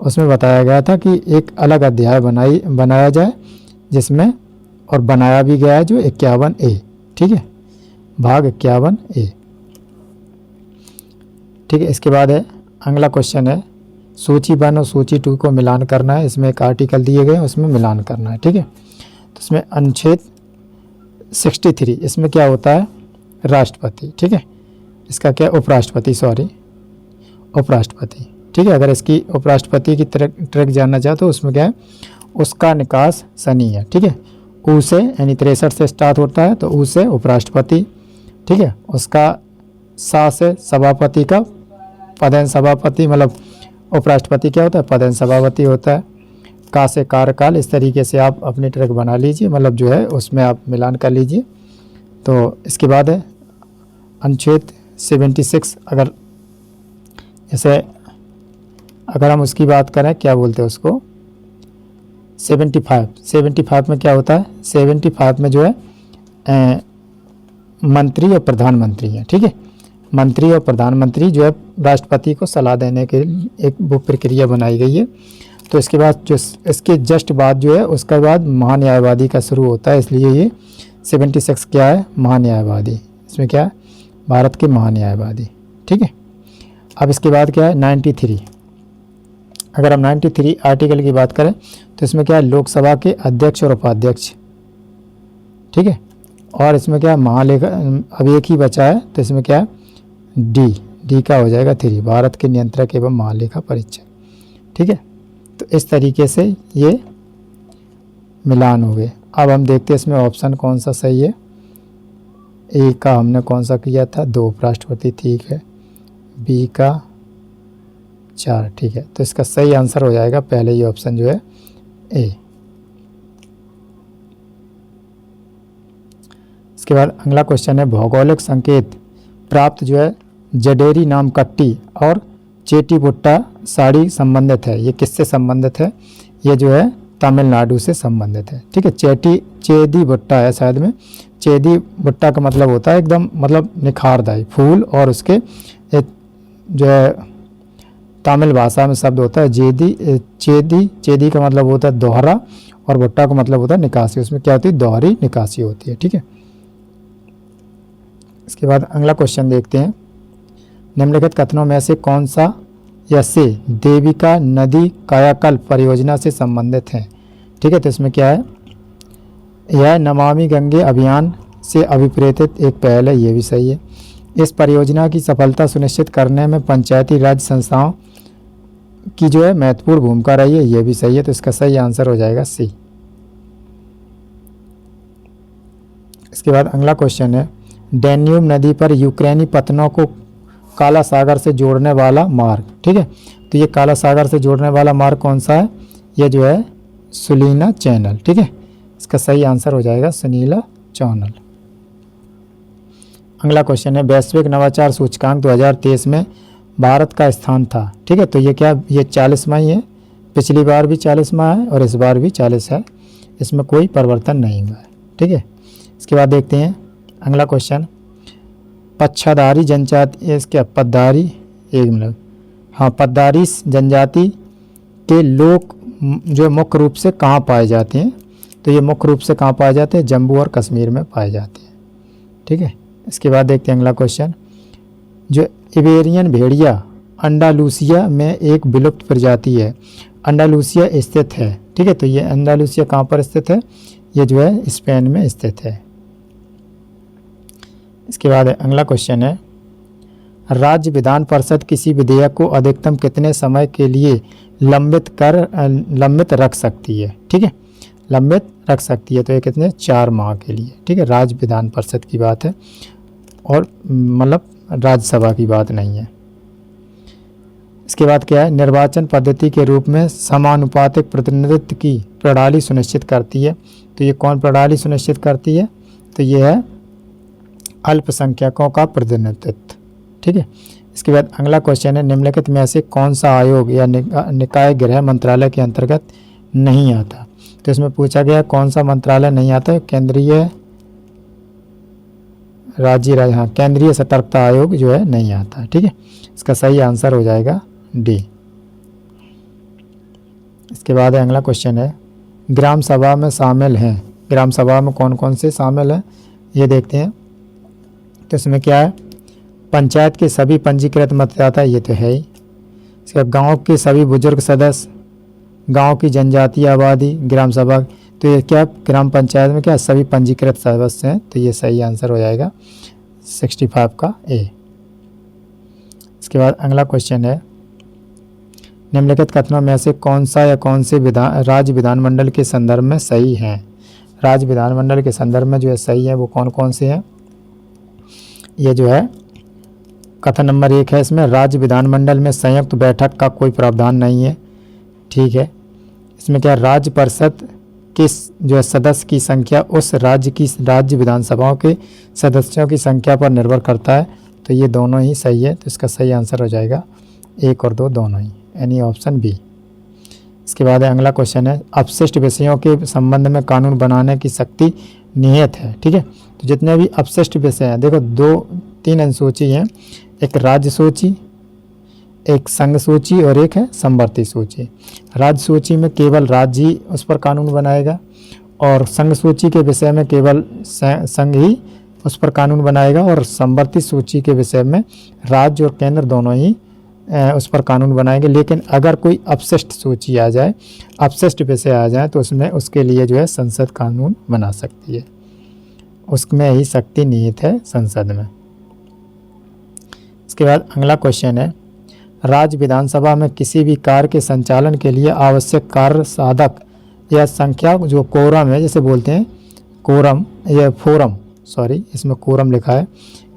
उसमें बताया गया था कि एक अलग अध्याय बनाया जाए, जिसमें और बनाया भी गया है जो 51A, ठीक है, भाग 51A, ठीक है। इसके बाद है अगला क्वेश्चन है, सूची 1 और सूची 2 को मिलान करना है। इसमें एक आर्टिकल दिए गए हैं, उसमें मिलान करना है, ठीक है। तो इसमें अनुच्छेद 63, इसमें क्या होता है, राष्ट्रपति, ठीक है। इसका क्या, उपराष्ट्रपति, सॉरी उपराष्ट्रपति, ठीक है। अगर इसकी उपराष्ट्रपति की ट्रैक जानना चाहो तो उसमें क्या है, उसका निकास शनि है, ठीक है। ऊ से यानी 63 से स्टार्ट होता है, तो ऊ से उपराष्ट्रपति, ठीक है। उसका सा से सभापति का पदेन सभापति, मतलब उपराष्ट्रपति क्या होता है, पदेन सभापति होता है। का से कार्यकाल, इस तरीके से आप अपनी ट्रैक बना लीजिए, मतलब जो है उसमें आप मिलान कर लीजिए। तो इसके बाद है अनुच्छेद 76, अगर जैसे अगर हम उसकी बात करें, क्या बोलते हैं उसको, 75 में क्या होता है, 75 में जो है मंत्री और प्रधानमंत्री हैं, ठीक है। मंत्री और प्रधानमंत्री जो है राष्ट्रपति को सलाह देने के लिए एक वो प्रक्रिया बनाई गई है। तो इसके बाद जो इसके जस्ट बाद जो है उसके बाद महान्यायवादी का शुरू होता है, इसलिए ये 76 क्या है, महान्यायवादी। इसमें क्या है, भारत के महान्यायवादी, ठीक है। अब इसके बाद क्या है 93, अगर हम 93 आर्टिकल की बात करें तो इसमें क्या है, लोकसभा के अध्यक्ष और उपाध्यक्ष, ठीक है। और इसमें क्या है, महालेखा, अब एक ही बचा है, तो इसमें क्या है, डी का हो जाएगा 3, भारत के नियंत्रक एवं महालेखा परीक्षक, ठीक है। तो इस तरीके से ये मिलान हो गए। अब हम देखते हैं इसमें ऑप्शन कौन सा सही है। ए का हमने कौन सा किया था, 2 उपराष्ट्रपति, ठीक है। बी का 4, ठीक है। तो इसका सही आंसर हो जाएगा पहले ये ऑप्शन जो है ए। इसके बाद अगला क्वेश्चन है भौगोलिक संकेत प्राप्त जो है जडेरी नामकट्टी और चेटी बुट्टा साड़ी संबंधित है, ये किससे संबंधित है? ये जो है तमिलनाडु से संबंधित है। ठीक है, चेदी बुट्टा है शायद में। चेदी बुट्टा का मतलब होता है एकदम मतलब निखारदायी फूल, और उसके जो है तमिल भाषा में शब्द होता है चेदी। चेदी का मतलब होता है दोहरा, और भुट्टा का मतलब होता है निकासी। उसमें क्या होती है? दोहरी निकासी होती है। ठीक है, इसके बाद अगला क्वेश्चन देखते हैं। निम्नलिखित कथनों में से कौन सा या से देविका नदी कायाकल्प परियोजना से संबंधित है? ठीक है, तो इसमें क्या है? यह नमामि गंगे अभियान से अभिप्रेरित एक पहल है, ये भी सही है। इस परियोजना की सफलता सुनिश्चित करने में पंचायती राज संस्थाओं की जो है महत्वपूर्ण भूमिका रही है, ये भी सही है। तो इसका सही आंसर हो जाएगा सी। इसके बाद अगला क्वेश्चन है डैन्यूब नदी पर यूक्रेनी पत्तनों को काला सागर से जोड़ने वाला मार्ग। ठीक है, तो ये काला सागर से जोड़ने वाला मार्ग कौन सा है? ये जो है सुलीना चैनल। ठीक है, इसका सही आंसर हो जाएगा सुनीला चैनल। अगला क्वेश्चन है वैश्विक नवाचार सूचकांक 2023 में भारत का स्थान था। ठीक है, तो ये क्या? ये 40वां ही है। पिछली बार भी 40वां है और इस बार भी 40 है, इसमें कोई परिवर्तन नहीं हुआ है। ठीक है, इसके बाद देखते हैं अगला क्वेश्चन। पच्छाधारी जनजाति, इसके पद्धारी, एक मिनट, हाँ, पद्धारी जनजाति के लोग जो मुख्य रूप से कहाँ पाए जाते हैं? तो ये मुख्य रूप से कहाँ पाए जाते हैं? जम्मू और कश्मीर में पाए जाते हैं। ठीक है, इसके बाद देखते हैं अगला क्वेश्चन। जो इबेरियन भेड़िया अंडालूसिया में एक विलुप्त प्रजाति है, अंडालूसिया स्थित है। ठीक है, तो ये अंडालूसिया कहाँ पर स्थित है? ये जो है स्पेन में स्थित है। इसके बाद अगला क्वेश्चन है राज्य विधान परिषद किसी विधेयक को अधिकतम कितने समय के लिए लंबित रख सकती है? ठीक है, लंबित रख सकती है, तो ये कितने? 4 माह के लिए। ठीक है, राज्य विधान परिषद की बात है और मतलब राज्यसभा की बात नहीं है। इसके बाद क्या है? निर्वाचन पद्धति के रूप में समानुपातिक प्रतिनिधित्व की प्रणाली सुनिश्चित करती है। तो ये कौन प्रणाली सुनिश्चित करती है? तो ये है अल्पसंख्यकों का प्रतिनिधित्व। ठीक है, इसके बाद अगला क्वेश्चन है निम्नलिखित में से कौन सा आयोग या निकाय गृह मंत्रालय के अंतर्गत नहीं आता? तो इसमें पूछा गया कौन सा मंत्रालय नहीं आता है? केंद्रीय हाँ, केंद्रीय सतर्कता आयोग जो है नहीं आता। ठीक है, इसका सही आंसर हो जाएगा डी। इसके बाद अगला क्वेश्चन है ग्राम सभा में शामिल हैं, ग्राम सभा में कौन कौन से शामिल हैं ये देखते हैं। तो इसमें क्या है? पंचायत के सभी पंजीकृत मतदाता, ये तो है ही। इसके बाद गाँव के सभी बुजुर्ग सदस्य, गांव की जनजातीय आबादी, ग्राम सभा, तो ये क्या? ग्राम पंचायत में क्या सभी पंजीकृत सदस्य हैं, तो ये सही आंसर हो जाएगा 65 का ए। इसके बाद अगला क्वेश्चन है निम्नलिखित कथनों में से कौन सा या कौन से राज्य विधानमंडल के संदर्भ में सही है? राज्य विधानमंडल के संदर्भ में जो है सही है वो कौन कौन से हैं? ये जो है कथन नंबर 1 है, इसमें राज्य विधानमंडल में संयुक्त बैठक का कोई प्रावधान नहीं है। ठीक है, इसमें क्या? राज्य परिषद के जो है सदस्य की संख्या उस राज्य विधानसभाओं के सदस्यों की संख्या पर निर्भर करता है, तो ये दोनों ही सही है। तो इसका सही आंसर हो जाएगा 1 और 2 दोनों ही, यानी ऑप्शन बी। इसके बाद अगला क्वेश्चन है अपशिष्ट विषयों के संबंध में कानून बनाने की शक्ति निहित है। ठीक है, तो जितने भी अपशिष्ट विषय हैं, देखो 2-3 अनुसूची हैं, एक राज्य सूची, एक संघ सूची और एक है समवर्ती सूची। राज्य सूची में केवल राज्य ही उस पर कानून बनाएगा और संघ सूची के विषय में केवल संघ ही उस पर कानून बनाएगा, और समवर्ती सूची के विषय में राज्य और केंद्र दोनों ही उस पर कानून बनाएंगे। लेकिन अगर कोई अपशिष्ट सूची आ जाए, अपशिष्ट विषय आ जाए, तो उसमें उसके लिए जो है संसद कानून बना सकती है, उसमें ही शक्ति निहित है संसद में। इसके बाद अगला क्वेश्चन है राज्य विधानसभा में किसी भी कार्य के संचालन के लिए आवश्यक कार्य साधक या संख्या जो कोरम है, जैसे बोलते हैं कोरम या फोरम, सॉरी इसमें कोरम लिखा है,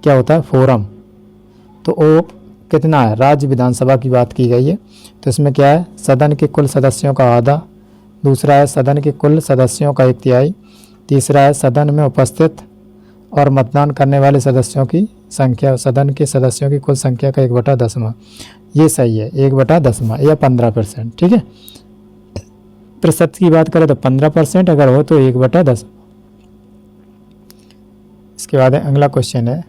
क्या होता है? फोरम। तो वो कितना है? राज्य विधानसभा की बात की गई है, तो इसमें क्या है? सदन के कुल सदस्यों का आधा, दूसरा है सदन के कुल सदस्यों का 1/3, तीसरा है सदन में उपस्थित और मतदान करने वाले सदस्यों की संख्या, सदन के सदस्यों की कुल संख्या का 1/10। ये सही है, 1/10 या 15%। ठीक है, प्रतिशत की बात करें तो 15%, अगर हो तो 1/10। इसके बाद अगला क्वेश्चन है,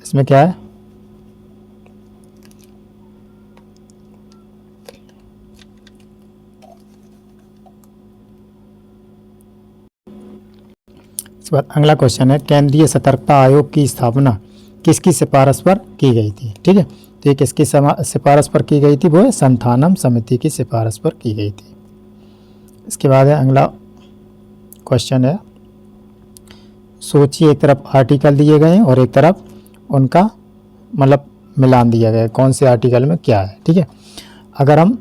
इसमें क्या है, इसके बाद अगला क्वेश्चन है, केंद्रीय सतर्कता आयोग की स्थापना किसकी सिफारिश पर की गई थी। ठीक है, तो ये किसकी सिफारिश पर की गई थी, वो है संथानम समिति की सिफारिश पर की गई थी। इसके बाद है अगला क्वेश्चन है, सोचिए एक तरफ आर्टिकल दिए गए हैं और एक तरफ उनका मतलब मिलान दिया गया है, कौन से आर्टिकल में क्या है। ठीक है, अगर हम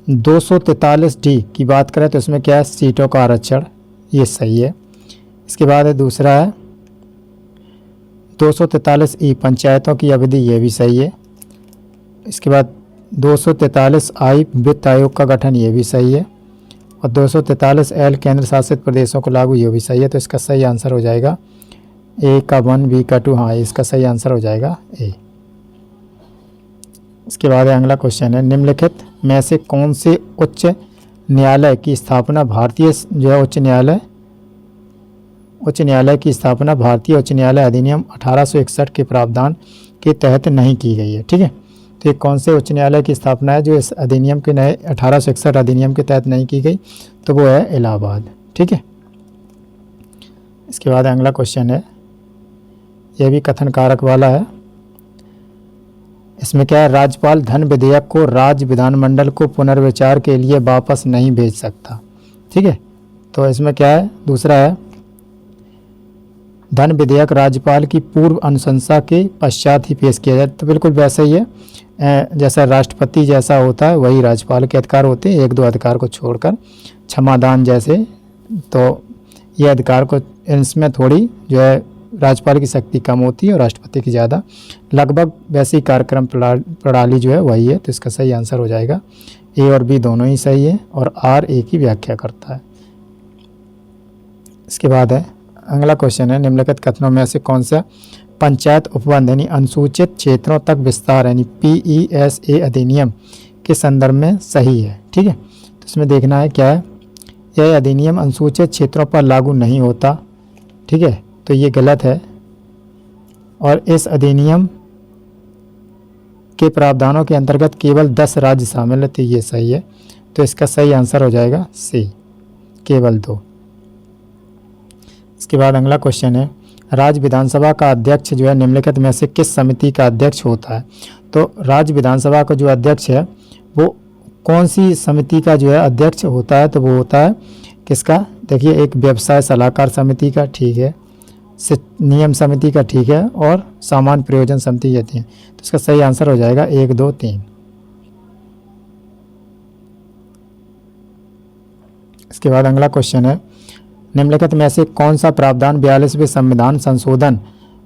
243D की बात करें तो इसमें क्या है, सीटों का आरक्षण, ये सही है। इसके बाद है दूसरा है 243E पंचायतों की अवधि, ये भी सही है। इसके बाद 243I वित्त आयोग का गठन, ये भी सही है। और 243L केंद्र शासित प्रदेशों को लागू, ये भी सही है। तो इसका सही आंसर हो जाएगा ए का 1, बी का 2, हाँ इसका सही आंसर हो जाएगा ए। इसके बाद अगला क्वेश्चन है, निम्नलिखित में से कौन से उच्च न्यायालय की स्थापना भारतीय जो है उच्च न्यायालय की स्थापना भारतीय उच्च न्यायालय अधिनियम 1861 के प्रावधान के तहत नहीं की गई है। ठीक है, तो ये कौन से उच्च न्यायालय की स्थापना है जो इस अधिनियम के नए 1861 अधिनियम के तहत नहीं की गई, तो वो है इलाहाबाद। ठीक है, इसके बाद अगला क्वेश्चन है, यह भी कथन कारक वाला है। इसमें क्या है, राज्यपाल धन विधेयक को राज्य विधानमंडल को पुनर्विचार के लिए वापस नहीं भेज सकता। ठीक है, तो इसमें क्या है, दूसरा है धन विधेयक राज्यपाल की पूर्व अनुशंसा के पश्चात ही पेश किया जाए। तो बिल्कुल वैसा ही है, जैसा राष्ट्रपति जैसा होता है वही राज्यपाल के अधिकार होते हैं, 1-2 अधिकार को छोड़कर, क्षमादान जैसे। तो ये अधिकार को, इसमें थोड़ी जो है राज्यपाल की शक्ति कम होती है और राष्ट्रपति की ज़्यादा, लगभग वैसी कार्यक्रम प्रणाली जो है वही है। तो इसका सही आंसर हो जाएगा ए और बी दोनों ही सही है, और आर ए की व्याख्या करता है। इसके बाद है अगला क्वेश्चन है, निम्नलिखित कथनों में से कौन सा पंचायत उपबंध यानी अनुसूचित क्षेत्रों तक विस्तार यानी PESA अधिनियम के संदर्भ में सही है। ठीक है, तो इसमें देखना है क्या है, यह अधिनियम अनुसूचित क्षेत्रों पर लागू नहीं होता। ठीक है, तो ये गलत है, और इस अधिनियम के प्रावधानों के अंतर्गत केवल 10 राज्य शामिल है, तो ये सही है। तो इसका सही आंसर हो जाएगा सी, केवल 2। इसके बाद अगला क्वेश्चन है, राज्य विधानसभा का अध्यक्ष जो है निम्नलिखित में से किस समिति का अध्यक्ष होता है। तो राज्य विधानसभा का जो अध्यक्ष है वो कौन सी समिति का जो है अध्यक्ष होता है, तो वो होता है किसका, देखिए एक व्यवसाय सलाहकार समिति का, ठीक है, नियम समिति का, ठीक है, और सामान्य प्रयोजन समिति कहती है। तो इसका सही आंसर हो जाएगा 1, 2, 3। इसके बाद अगला क्वेश्चन है, निम्नलिखित में से कौन सा प्रावधान 42वें संविधान संशोधन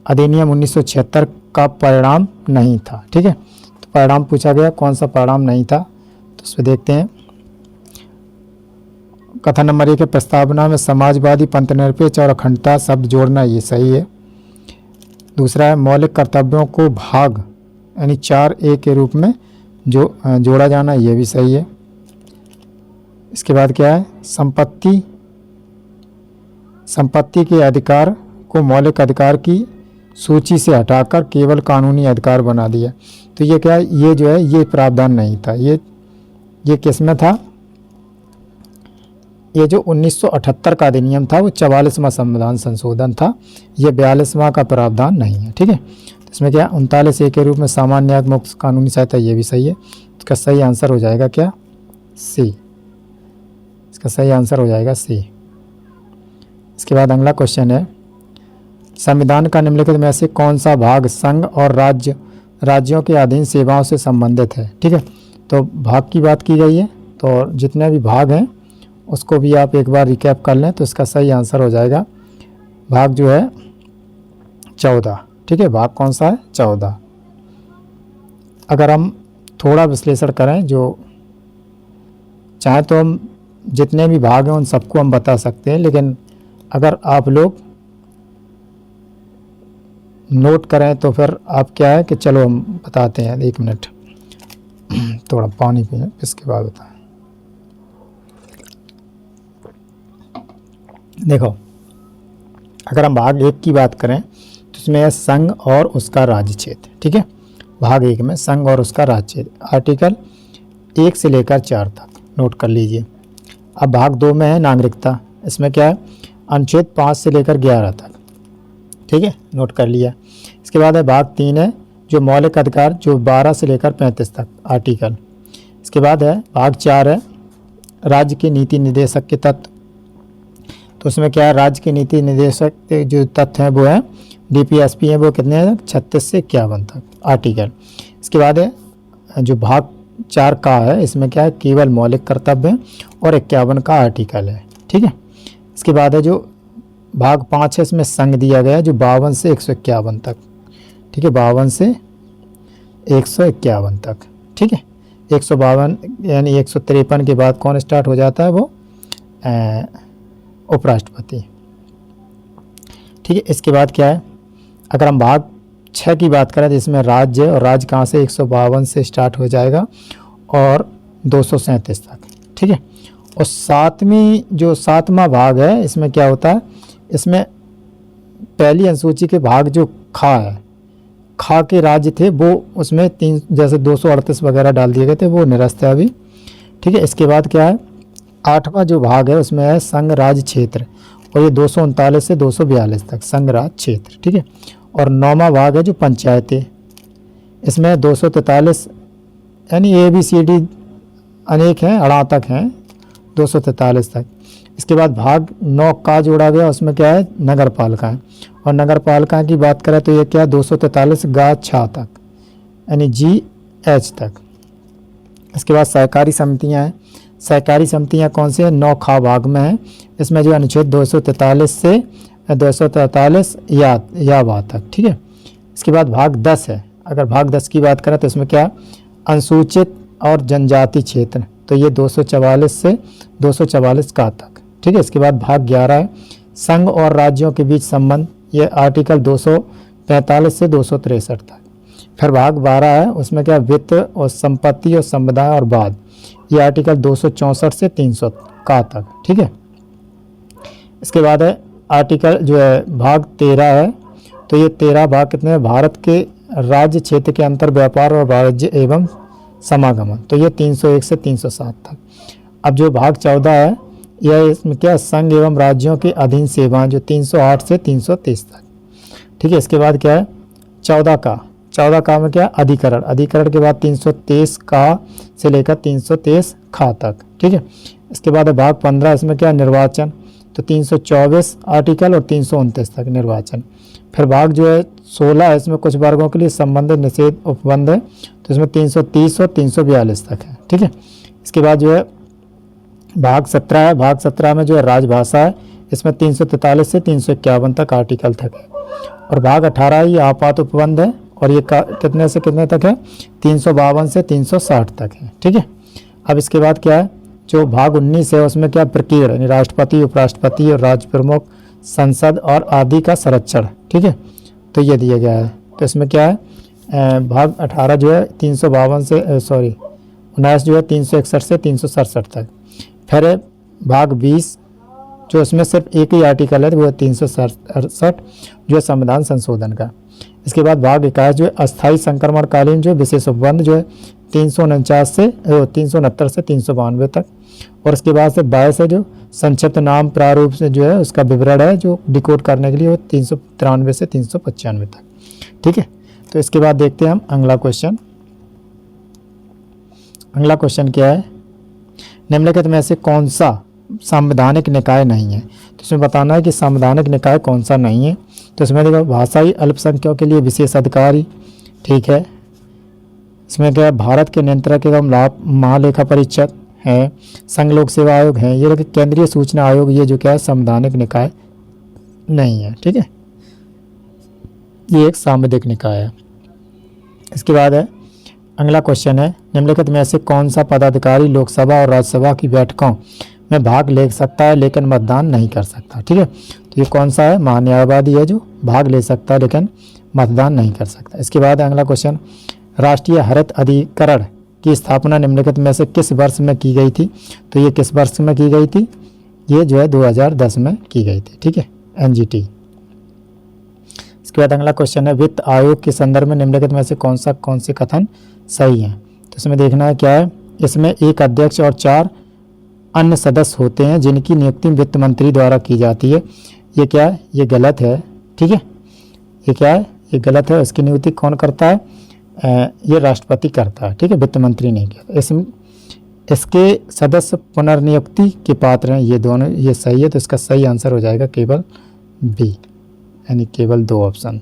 अधिनियम 1976 का परिणाम नहीं था। ठीक है, तो परिणाम पूछा गया, कौन सा परिणाम नहीं था, तो इसमें देखते हैं। कथन नंबर 1 है, प्रस्तावना में समाजवादी पंथनिरपेक्ष और अखंडता शब्द जोड़ना, ये सही है। दूसरा है, मौलिक कर्तव्यों को भाग यानी 4A के रूप में जोड़ा जाना, ये भी सही है। इसके बाद क्या है, संपत्ति के अधिकार को मौलिक अधिकार की सूची से हटाकर केवल कानूनी अधिकार बना दिया। तो ये क्या है, ये जो है ये प्रावधान नहीं था, ये किस में था, ये जो 1978 का अधिनियम था वो 44वां संविधान संशोधन था, ये 42वां का प्रावधान नहीं है। ठीक है, तो इसमें क्या 39A के रूप में सामान्य न्याय मुक्त कानूनी सहायता, ये भी सही है। इसका सही आंसर हो जाएगा क्या, सी। इसका सही आंसर हो जाएगा सी। इसके बाद अगला क्वेश्चन है, संविधान का निम्नलिखित में से कौन सा भाग संघ और राज्यों के अधीन सेवाओं से संबंधित है। ठीक है, तो भाग की बात की गई है, तो जितने भी भाग हैं उसको भी आप एक बार रिकैप कर लें, तो इसका सही आंसर हो जाएगा भाग जो है 14। ठीक है, भाग कौन सा है, 14। अगर हम थोड़ा विश्लेषण करें, जो चाहे तो हम जितने भी भाग हैं उन सबको हम बता सकते हैं, लेकिन अगर आप लोग नोट करें तो फिर आप क्या है कि चलो हम बताते हैं। 1 मिनट थोड़ा पानी पिए, इसके बाद बताएं। देखो, अगर हम भाग 1 की बात करें तो इसमें है संघ और उसका राज्य क्षेत्र। ठीक है, भाग 1 में संघ और उसका राज्य क्षेत्र, आर्टिकल 1 से लेकर 4 तक नोट कर लीजिए। अब भाग 2 में है नागरिकता, इसमें क्या है अनुच्छेद 5 से लेकर 11 तक। ठीक है, नोट कर लिया। इसके बाद है भाग 3 है जो मौलिक अधिकार, जो 12 से लेकर 35 तक आर्टिकल। इसके बाद है भाग 4 है राज्य के नीति निर्देशक के तत्व, तो उसमें क्या है राज्य के नीति निर्देशक के जो तथ्य हैं वो हैं DPSP हैं, वो कितने हैं 36 से 51 तक आर्टिकल। इसके बाद है जो भाग 4 का है, इसमें क्या है केवल मौलिक कर्तव्य और 51 का आर्टिकल है। ठीक है, इसके बाद है जो भाग 5 है, इसमें संघ दिया गया है जो 52 से 151 तक। ठीक है, 52 से 151 तक। ठीक है, 152 यानी 153 के बाद कौन स्टार्ट हो जाता है, वो उपराष्ट्रपति। ठीक है, इसके बाद क्या है, अगर हम भाग 6 की बात करें तो इसमें राज्य, और राज्य कहाँ से 152 से स्टार्ट हो जाएगा और 237 तक। ठीक है, और 7वां भाग है, इसमें क्या होता है, इसमें पहली अनुसूची के भाग जो खा है, खा के राज्य थे वो उसमें 3 जैसे 238 वगैरह डाल दिए गए थे, वो निरस्त है अभी। ठीक है, इसके बाद क्या है 8वां जो भाग है उसमें है संघ राज्य क्षेत्र, और ये 239 से 242 तक संघ राज्य क्षेत्र। ठीक है, और 9वां भाग है जो पंचायतें, इसमें 243 यानी ABCD अनेक हैं, अड़ा तक हैं 243 तक। इसके बाद भाग 9 का जोड़ा गया, उसमें क्या है नगर पालिका है, और नगर पालिका की बात करें तो ये क्या है 243 गा छा तक यानी GH तक। इसके बाद सहकारी समितियां हैं, सहकारी समितियां कौन सी है 9 खा भाग में है, इसमें जो अनुच्छेद 243 से 243 या बा तक। ठीक है, इसके बाद भाग 10 है, अगर भाग 10 की बात करें तो इसमें क्या अनुसूचित और जनजाति क्षेत्र, तो ये 244 से 244 का तक। ठीक है, इसके बाद भाग 11 है संघ और राज्यों के बीच संबंध, ये आर्टिकल 245 से 263 तक। फिर भाग 12 है, उसमें क्या वित्त और संपत्ति और समुदाय और बाद, ये आर्टिकल 264 से 300 का तक। ठीक है, इसके बाद है आर्टिकल जो है भाग 13 है, तो ये 13 भाग कितने हैं भारत के राज्य क्षेत्र के अंतर व्यापार और वाणिज्य एवं समागमन, तो ये 301 से 307 तक। अब जो भाग 14 है यह इसमें क्या संघ एवं राज्यों के अधीन सेवाएं, जो 308 से 330 तक। ठीक है, इसके बाद क्या है 14 का में क्या अधिकरण, अधिकरण के बाद 323 का से लेकर 323 खा तक। ठीक है, इसके बाद है भाग 15, इसमें क्या निर्वाचन, तो 324 आर्टिकल और 329 तक निर्वाचन। फिर भाग जो है 16 है, इसमें कुछ वर्गों के लिए संबंधित निषेध उपबंध है, तो इसमें 330 और 342 तक है। ठीक है, इसके बाद जो है भाग 17 है, भाग 17 में जो है राजभाषा है, इसमें 343 से 351 तक आर्टिकल तक है। और भाग 18 ये आपात उपबंध है, और ये कितने से कितने तक है 352 से 360 तक है। ठीक है, अब इसके बाद क्या है जो भाग 19 है, उसमें क्या प्रकीर्ण यानी राष्ट्रपति, उपराष्ट्रपति और राज्य प्रमुख, संसद और आदि का संरक्षण। ठीक है, तो ये दिया गया है। तो इसमें क्या है भाग 18 जो है 352 से 19 जो है 361 से 367 तक। फिर भाग 20 जो इसमें सिर्फ एक ही आर्टिकल है, वो है 367 जो है संविधान संशोधन का। इसके बाद भाग 21 जो है अस्थायी संक्रमणकालीन जो विशेष उपबंध, जो है 349 से 369 से 392 तक। और इसके बाद से 22 है जो संक्षिप्त नाम प्रारूप से जो है उसका विवरण है, जो डिकोड करने के लिए वो 393 से 395 तक। ठीक है, तो इसके बाद देखते हैं हम अगला क्वेश्चन। अगला क्वेश्चन क्या है, निम्नलिखित में से कौन सा संवैधानिक निकाय नहीं है। तो इसमें बताना है कि संवैधानिक निकाय कौन सा नहीं है। तो इसमें देखो भाषाई अल्पसंख्यकों के लिए विशेष अधिकारी, ठीक है, इसमें क्या है भारत के नियंत्रक एवं महालेखा परीक्षक है, संघ लोक सेवा आयोग है, ये केंद्रीय सूचना आयोग, ये जो क्या है संवैधानिक निकाय नहीं है। ठीक है, ये एक सांविधिक निकाय है। इसके बाद है अगला क्वेश्चन है, निम्नलिखित में से कौन सा पदाधिकारी लोकसभा और राज्यसभा की बैठकों में भाग ले सकता है लेकिन मतदान नहीं कर सकता। ठीक है, तो ये कौन सा है? महान्यायवादी है जो भाग ले सकता है लेकिन मतदान नहीं कर सकता। इसके बाद अगला क्वेश्चन, राष्ट्रीय हरित अधिकरण की स्थापना निम्नलिखित में से किस वर्ष में की गई थी? तो ये किस वर्ष में की गई थी? ये जो है 2010 में की गई थी। ठीक है, एनजीटी। इसके बाद अगला क्वेश्चन है, वित्त आयोग के संदर्भ में निम्नलिखित में से कौन से कथन सही हैं? तो इसमें देखना है क्या है, इसमें एक अध्यक्ष और 4 अन्य सदस्य होते हैं जिनकी नियुक्ति वित्त मंत्री द्वारा की जाती है। ये क्या है? ये गलत है। ठीक है, ये क्या है? ये गलत है। इसकी नियुक्ति कौन करता है? ये राष्ट्रपति करता है। ठीक है, वित्त मंत्री नहीं करता। इसके सदस्य पुनर्नियुक्ति के पात्र हैं। ये दोनों, ये सही है, तो इसका सही आंसर हो जाएगा केवल बी, यानी केवल 2 ऑप्शन।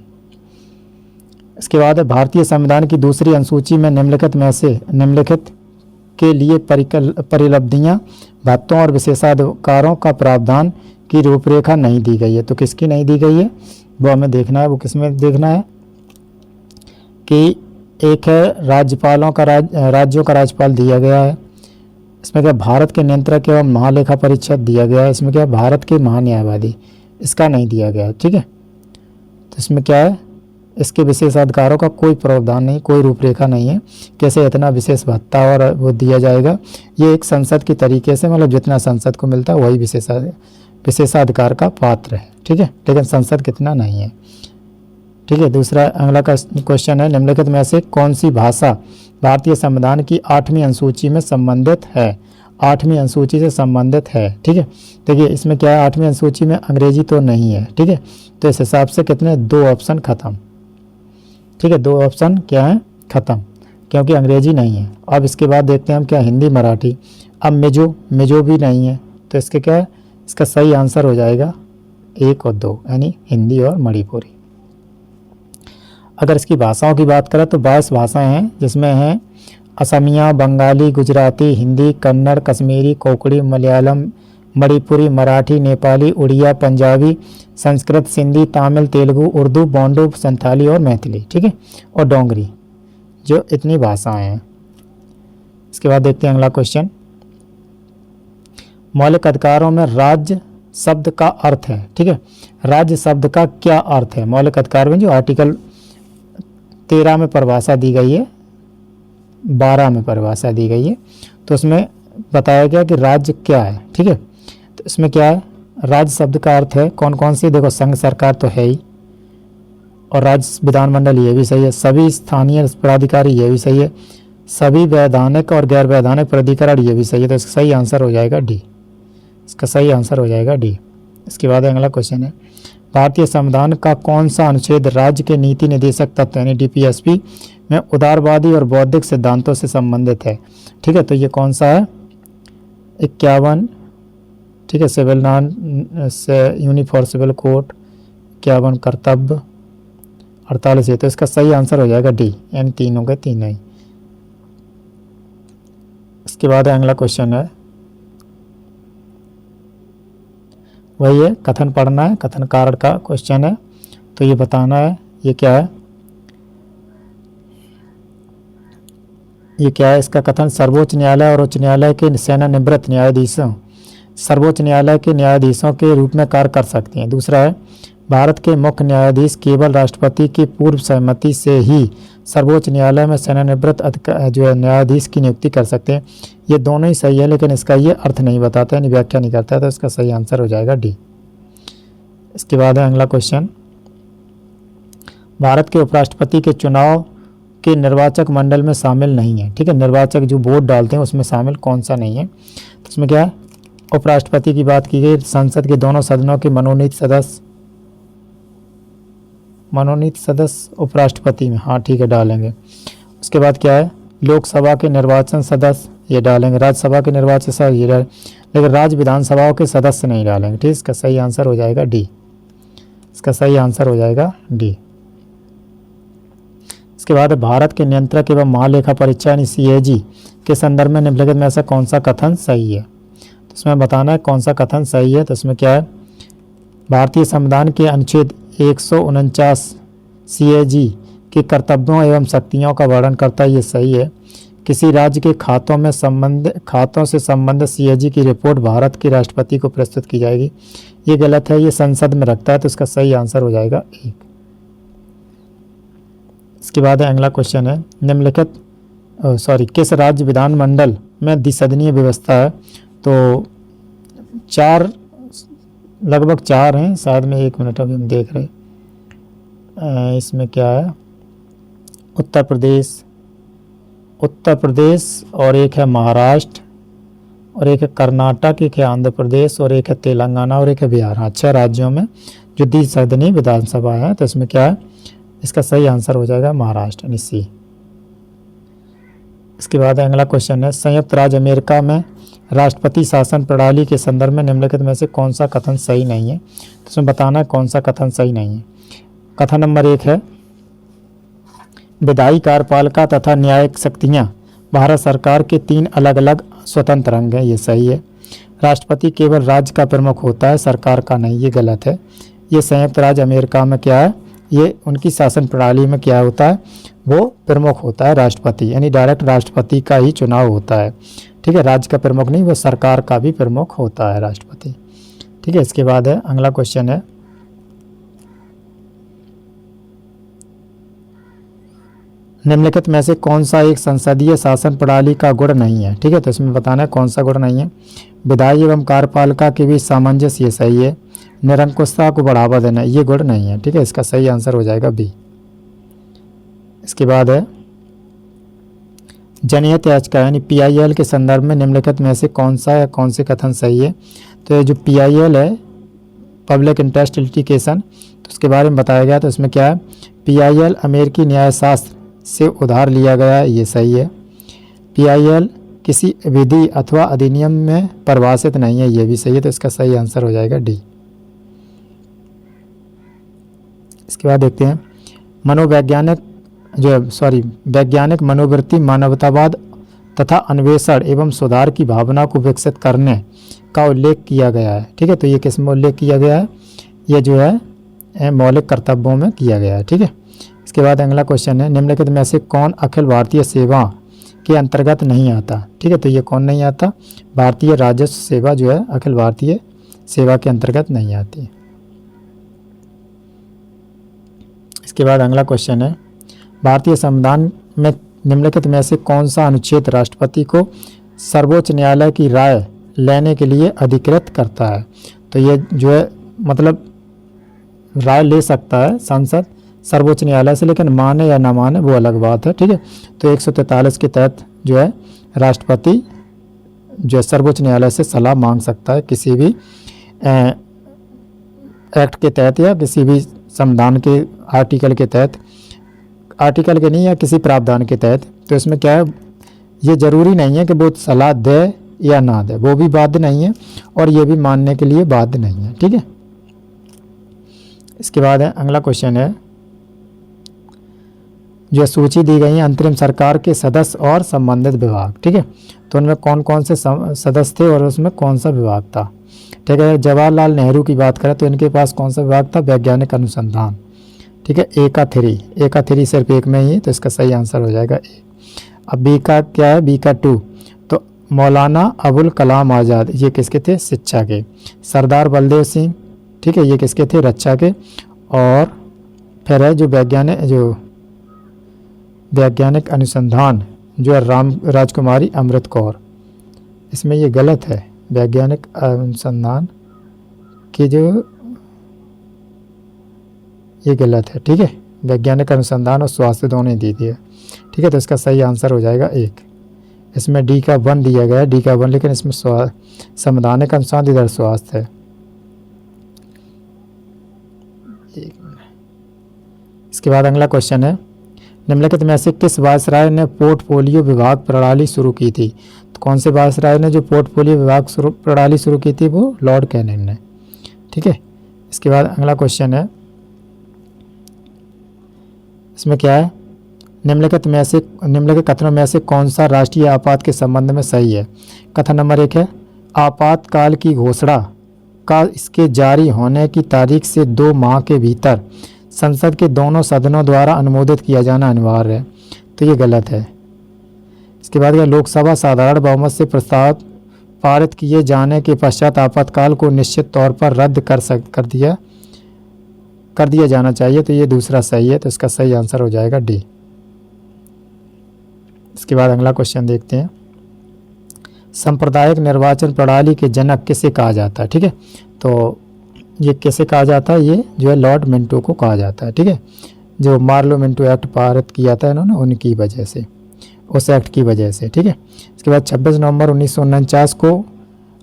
इसके बाद है, भारतीय संविधान की दूसरी अनुसूची में निम्नलिखित के लिए परिलब्धियां, भत्तों और विशेषाधिकारों का प्रावधान की रूपरेखा नहीं दी गई है। तो किसकी नहीं दी गई है वो हमें देखना है। वो किसमें देखना है कि एक है राज्यों का राज्यपाल दिया गया है। इसमें क्या भारत के नियंत्रक एवं महालेखा परीक्षक दिया गया है। इसमें क्या भारत के महान्यायवादी, इसका नहीं दिया गया। ठीक है, तो इसमें क्या है, इसके विशेषाधिकारों का कोई प्रावधान नहीं, कोई रूपरेखा नहीं है, कैसे इतना विशेष भत्ता और वो दिया जाएगा। ये एक संसद के तरीके से, मतलब जितना संसद को मिलता है वही विशेषाधिकार का पात्र है। ठीक है, लेकिन संसद कितना नहीं है। ठीक है, दूसरा अगला का क्वेश्चन है, निम्नलिखित में से कौन सी भाषा भारतीय संविधान की 8वीं अनुसूची में संबंधित है? 8वीं अनुसूची से संबंधित है। ठीक है, देखिए इसमें क्या है, 8वीं अनुसूची में अंग्रेजी तो नहीं है। ठीक है, तो इस हिसाब से कितने 2 ऑप्शन खत्म। ठीक है, 2 ऑप्शन क्या है? खत्म, क्योंकि अंग्रेजी नहीं है। अब इसके बाद देखते हैं हम क्या, हिंदी मराठी। अब मिजो भी नहीं है, तो इसके क्या है, इसका सही आंसर हो जाएगा 1 और 2, यानी हिंदी और मणिपुरी। अगर इसकी भाषाओं की बात करें तो 22 भाषाएं हैं, जिसमें हैं असमिया, बंगाली, गुजराती, हिंदी, कन्नड़, कश्मीरी, कोंकणी, मलयालम, मणिपुरी, मराठी, नेपाली, उड़िया, पंजाबी, संस्कृत, सिंधी, तमिल, तेलुगु, उर्दू, बोंडो, संथाली और मैथिली। ठीक है, और डोंगरी, जो इतनी भाषाएं हैं। इसके बाद देखते हैं अगला क्वेश्चन, मौलिक अधिकारों में राज्य शब्द का अर्थ है। ठीक है, राज्य शब्द का क्या अर्थ है? मौलिक अधिकार में जो आर्टिकल 13 में परिभाषा दी गई है, 12 में परिभाषा दी गई है, तो उसमें बताया गया कि राज्य क्या है। ठीक है, तो इसमें क्या है, राज्य शब्द का अर्थ है कौन कौन सी? देखो, संघ सरकार तो है ही, और राज्य विधानमंडल ये भी सही है, सभी स्थानीय प्राधिकारी ये भी सही है, सभी वैधानिक और गैर वैधानिक प्राधिकरण ये भी सही है। तो इसका सही आंसर हो जाएगा डी। इसका सही आंसर हो जाएगा डी। इसके बाद अगला क्वेश्चन है, भारतीय संविधान का कौन सा अनुच्छेद राज्य के नीति निर्देशक तत्व यानी डीपीएसपी में उदारवादी और बौद्धिक सिद्धांतों से संबंधित है? ठीक है, तो ये कौन सा है? 51। ठीक है, सिविल नॉन से यूनिफॉर्म सिविल कोड 51, कर्तव्य 48 है। तो इसका सही आंसर हो जाएगा डी, यानी 3 हो गए, 3 नहीं। इसके बाद अगला क्वेश्चन है, वही है, कथन पढ़ना है, कथन कारण का क्वेश्चन है, तो ये बताना है ये क्या है। ये क्या है? इसका कथन, सर्वोच्च न्यायालय और उच्च न्यायालय के सेवानिवृत्त न्यायाधीशों सर्वोच्च न्यायालय के न्यायाधीशों के रूप में कार्य कर सकते हैं। दूसरा है, भारत के मुख्य न्यायाधीश केवल राष्ट्रपति की पूर्व सहमति से ही सर्वोच्च न्यायालय में सेवानिवृत्त जो है न्यायाधीश की नियुक्ति कर सकते हैं। ये दोनों ही सही है, लेकिन इसका ये अर्थ नहीं बताता है, व्याख्या नहीं करता है, तो इसका सही आंसर हो जाएगा डी। इसके बाद है अगला क्वेश्चन, भारत के उपराष्ट्रपति के चुनाव के निर्वाचक मंडल में शामिल नहीं है। ठीक है, निर्वाचक जो वोट डालते हैं उसमें शामिल कौन सा नहीं है? तो इसमें क्या है, उपराष्ट्रपति की बात की गई, संसद के दोनों सदनों के मनोनीत सदस्य उपराष्ट्रपति में, हाँ ठीक है, डालेंगे। उसके बाद क्या है, लोकसभा के निर्वाचन सदस्य ये डालेंगे, राज्यसभा के निर्वाचन सदस्य ये डालेंगे, लेकिन राज्य विधानसभाओं के सदस्य नहीं डालेंगे। ठीक, इसका सही आंसर हो जाएगा डी। इसका सही आंसर हो जाएगा डी। इसके बाद भारत के नियंत्रक एवं महालेखा परीक्षा यानी सीएजी के संदर्भ में निम्नलिखित में ऐसा कौन सा कथन सही है? तो इसमें बताना है कौन सा कथन सही है। तो इसमें क्या है, भारतीय संविधान के अनुच्छेद 149 सीएजी के कर्तव्यों एवं शक्तियों का वर्णन करता है, ये सही है, किसी राज्य के खातों से संबंधित सीएजी की रिपोर्ट भारत के राष्ट्रपति को प्रस्तुत की जाएगी। ये गलत है, ये संसद में रखता है, तो इसका सही आंसर हो जाएगा 1। इसके बाद अगला क्वेश्चन है निम्नलिखित किस राज्य विधानमंडल में द्विसदनीय व्यवस्था है? तो लगभग 4 हैं, शायद में 1 मिनट अभी हम देख रहे हैं। इसमें क्या है, उत्तर प्रदेश और एक है महाराष्ट्र और एक है कर्नाटक, एक है आंध्र प्रदेश और एक है तेलंगाना और एक है बिहार। हाँ, 6 राज्यों में जो द्विसदनीय विधानसभा है, तो इसमें क्या है, इसका सही आंसर हो जाएगा महाराष्ट्र यानी C। इसके बाद अगला क्वेश्चन है संयुक्त राज्य अमेरिका में राष्ट्रपति शासन प्रणाली के संदर्भ में निम्नलिखित में से कौन सा कथन सही नहीं है? तो इसमें बताना है कौन सा कथन सही नहीं है। कथन नंबर 1 है विधायी, कार्यपालिका तथा न्यायिक शक्तियाँ भारत सरकार के 3 अलग अलग स्वतंत्र अंग हैं, ये सही है। राष्ट्रपति केवल राज्य का प्रमुख होता है, सरकार का नहीं, ये गलत है। ये संयुक्त राज्य अमेरिका में क्या है, ये उनकी शासन प्रणाली में क्या होता है, वो प्रमुख होता है राष्ट्रपति, यानी डायरेक्ट राष्ट्रपति का ही चुनाव होता है। ठीक है, राज्य का प्रमुख नहीं, वो सरकार का भी प्रमुख होता है राष्ट्रपति। ठीक है, इसके बाद है अगला क्वेश्चन है निम्नलिखित में से कौन सा एक संसदीय शासन प्रणाली का गुण नहीं है? ठीक है, तो इसमें बताना है कौन सा गुण नहीं है। विधायी एवं कार्यपालिका के बीच सामंजस्य, ये सही है। निरंकुशता को बढ़ावा देना, ये गुण नहीं है। ठीक है, इसका सही आंसर हो जाएगा B। इसके बाद है जनहित याचिका यानी PIL के संदर्भ में निम्नलिखित में से कौन से कथन सही है? तो ये जो PIL है, पब्लिक इंटरेस्ट लिटिगेशन, तो उसके बारे में बताया गया। तो इसमें क्या है, PIL अमेरिकी न्यायशास्त्र से उधार लिया गया है, ये सही है। PIL किसी विधि अथवा अधिनियम में परिभाषित नहीं है, ये भी सही है। तो इसका सही आंसर हो जाएगा D। इसके बाद देखते हैं वैज्ञानिक मनोवृत्ति मानवतावाद तथा अन्वेषण एवं सुधार की भावना को विकसित करने का उल्लेख किया गया है। ठीक है, तो ये किस में उल्लेख किया गया है, ये जो है मौलिक कर्तव्यों में किया गया है। ठीक है, इसके बाद अगला क्वेश्चन है निम्नलिखित में से कौन अखिल भारतीय सेवा के अंतर्गत नहीं आता? ठीक है, तो ये कौन नहीं आता, भारतीय राजस्व सेवा जो है अखिल भारतीय सेवा के अंतर्गत नहीं आती। इसके बाद अगला क्वेश्चन है भारतीय संविधान में निम्नलिखित में से कौन सा अनुच्छेद राष्ट्रपति को सर्वोच्च न्यायालय की राय लेने के लिए अधिकृत करता है? तो ये जो है मतलब राय ले सकता है संसद सर्वोच्च न्यायालय से, लेकिन माने या ना माने वो अलग बात है। ठीक है, तो 143 के तहत जो है राष्ट्रपति जो है सर्वोच्च न्यायालय से सलाह मांग सकता है किसी भी एक्ट के तहत या किसी भी संविधान के आर्टिकल के तहत, आर्टिकल के नहीं या किसी प्रावधान के तहत। तो इसमें क्या है, ये ज़रूरी नहीं है कि वो सलाह दे या ना दे, वो भी बाध्य नहीं है और ये भी मानने के लिए बाध्य नहीं है। ठीक है, इसके बाद है अगला क्वेश्चन है जो सूची दी गई है अंतरिम सरकार के सदस्य और संबंधित विभाग। ठीक है, तो उनमें कौन कौन से सदस्य थे और उसमें कौन सा विभाग था? ठीक है, जवाहरलाल नेहरू की बात करें तो इनके पास कौन सा विभाग था, वैज्ञानिक अनुसंधान। ठीक है, ए का 3 सिर्फ एक में ही है, तो इसका सही आंसर हो जाएगा ए। अब बी का क्या है, बी का 2, तो मौलाना अबुल कलाम आज़ाद, ये किसके थे, शिक्षा के। सरदार बलदेव सिंह, ठीक है, ये किसके थे, रक्षा के। और फिर है जो वैज्ञानिक अनुसंधान जो है राजकुमारी अमृत कौर, इसमें ये गलत है, वैज्ञानिक अनुसंधान की जो ये गलत है। ठीक है, वैज्ञानिक अनुसंधान और स्वास्थ्य दोनों ही दी थी है। ठीक है, तो इसका सही आंसर हो जाएगा 1। इसमें D का 1 दिया गया है, D का 1, लेकिन इसमें संवैधानिक अनुसंधान इधर स्वास्थ्य है। इसके बाद अगला क्वेश्चन है निम्नलिखित में से किस वायसराय ने पोर्टफोलियो विभाग प्रणाली शुरू की थी? तो कौन से वायसराय ने जो पोर्टफोलियो विभाग प्रणाली शुरू की थी, वो लॉर्ड कैनिंग ने। ठीक है, इसके बाद अगला क्वेश्चन है, इसमें क्या है, निम्नलिखित कथनों में से कौन सा राष्ट्रीय आपात के संबंध में सही है? कथन नंबर 1 है आपातकाल की घोषणा का इसके जारी होने की तारीख से 2 माह के भीतर संसद के दोनों सदनों द्वारा अनुमोदित किया जाना अनिवार्य है। तो ये गलत है। इसके बाद क्या, लोकसभा साधारण बहुमत से प्रस्ताव पारित किए जाने के पश्चात आपातकाल को निश्चित तौर पर रद्द कर दिया जाना चाहिए। तो ये दूसरा सही है, तो इसका सही आंसर हो जाएगा डी। इसके बाद अगला क्वेश्चन देखते हैं। सांप्रदायिक निर्वाचन प्रणाली के जनक किसे कहा जाता है? ठीक है, तो ये किसे कहा जाता है? ये जो है लॉर्ड मिंटो को कहा जाता है। ठीक है, जो मार्लो मिंटो एक्ट पारित किया था इन्होंने, उनकी वजह से, उस एक्ट की वजह से। ठीक है, इसके बाद 26 नवंबर 1949 को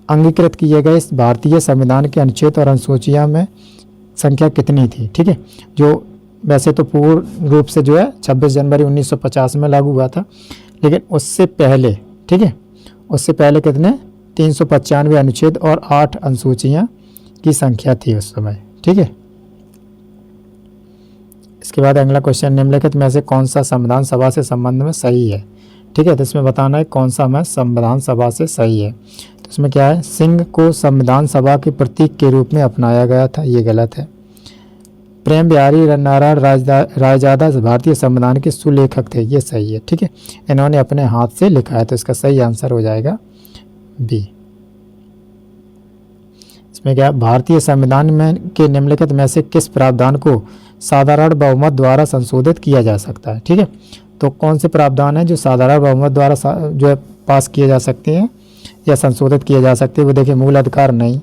अंगीकृत किए गए इस भारतीय संविधान के अनुच्छेद और अनुसूचियाँ में संख्या कितनी थी? ठीक है, जो वैसे तो पूर्ण रूप से जो है 26 जनवरी 1950 में लागू हुआ था, लेकिन उससे पहले, ठीक है, उससे पहले कितने 395 अनुच्छेद और 8 अनुसूचियाँ की संख्या थी उस समय। ठीक है, इसके बाद अगला क्वेश्चन, निम्नलिखित में से कौन सा संविधान सभा से संबंध में सही है? ठीक है, तो इसमें बताना है कौन सा में संविधान सभा से सही है। तो इसमें क्या है, सिंह को संविधान सभा के प्रतीक के रूप में अपनाया गया था, ये गलत है। प्रेम बिहारी नारायण रायजादा भारतीय संविधान के सुलेखक थे, ये सही है। ठीक है, इन्होंने अपने हाथ से लिखा है, तो इसका सही आंसर हो जाएगा बी। इसमें क्या, भारतीय संविधान में के निम्नलिखित में से किस प्रावधान को साधारण बहुमत द्वारा संशोधित किया जा सकता है? ठीक है, तो कौन से प्रावधान है जो साधारण बहुमत द्वारा जो है पास किए जा सकते हैं या संशोधित किए जा सकते हैं? वो देखिए, मूल अधिकार नहीं,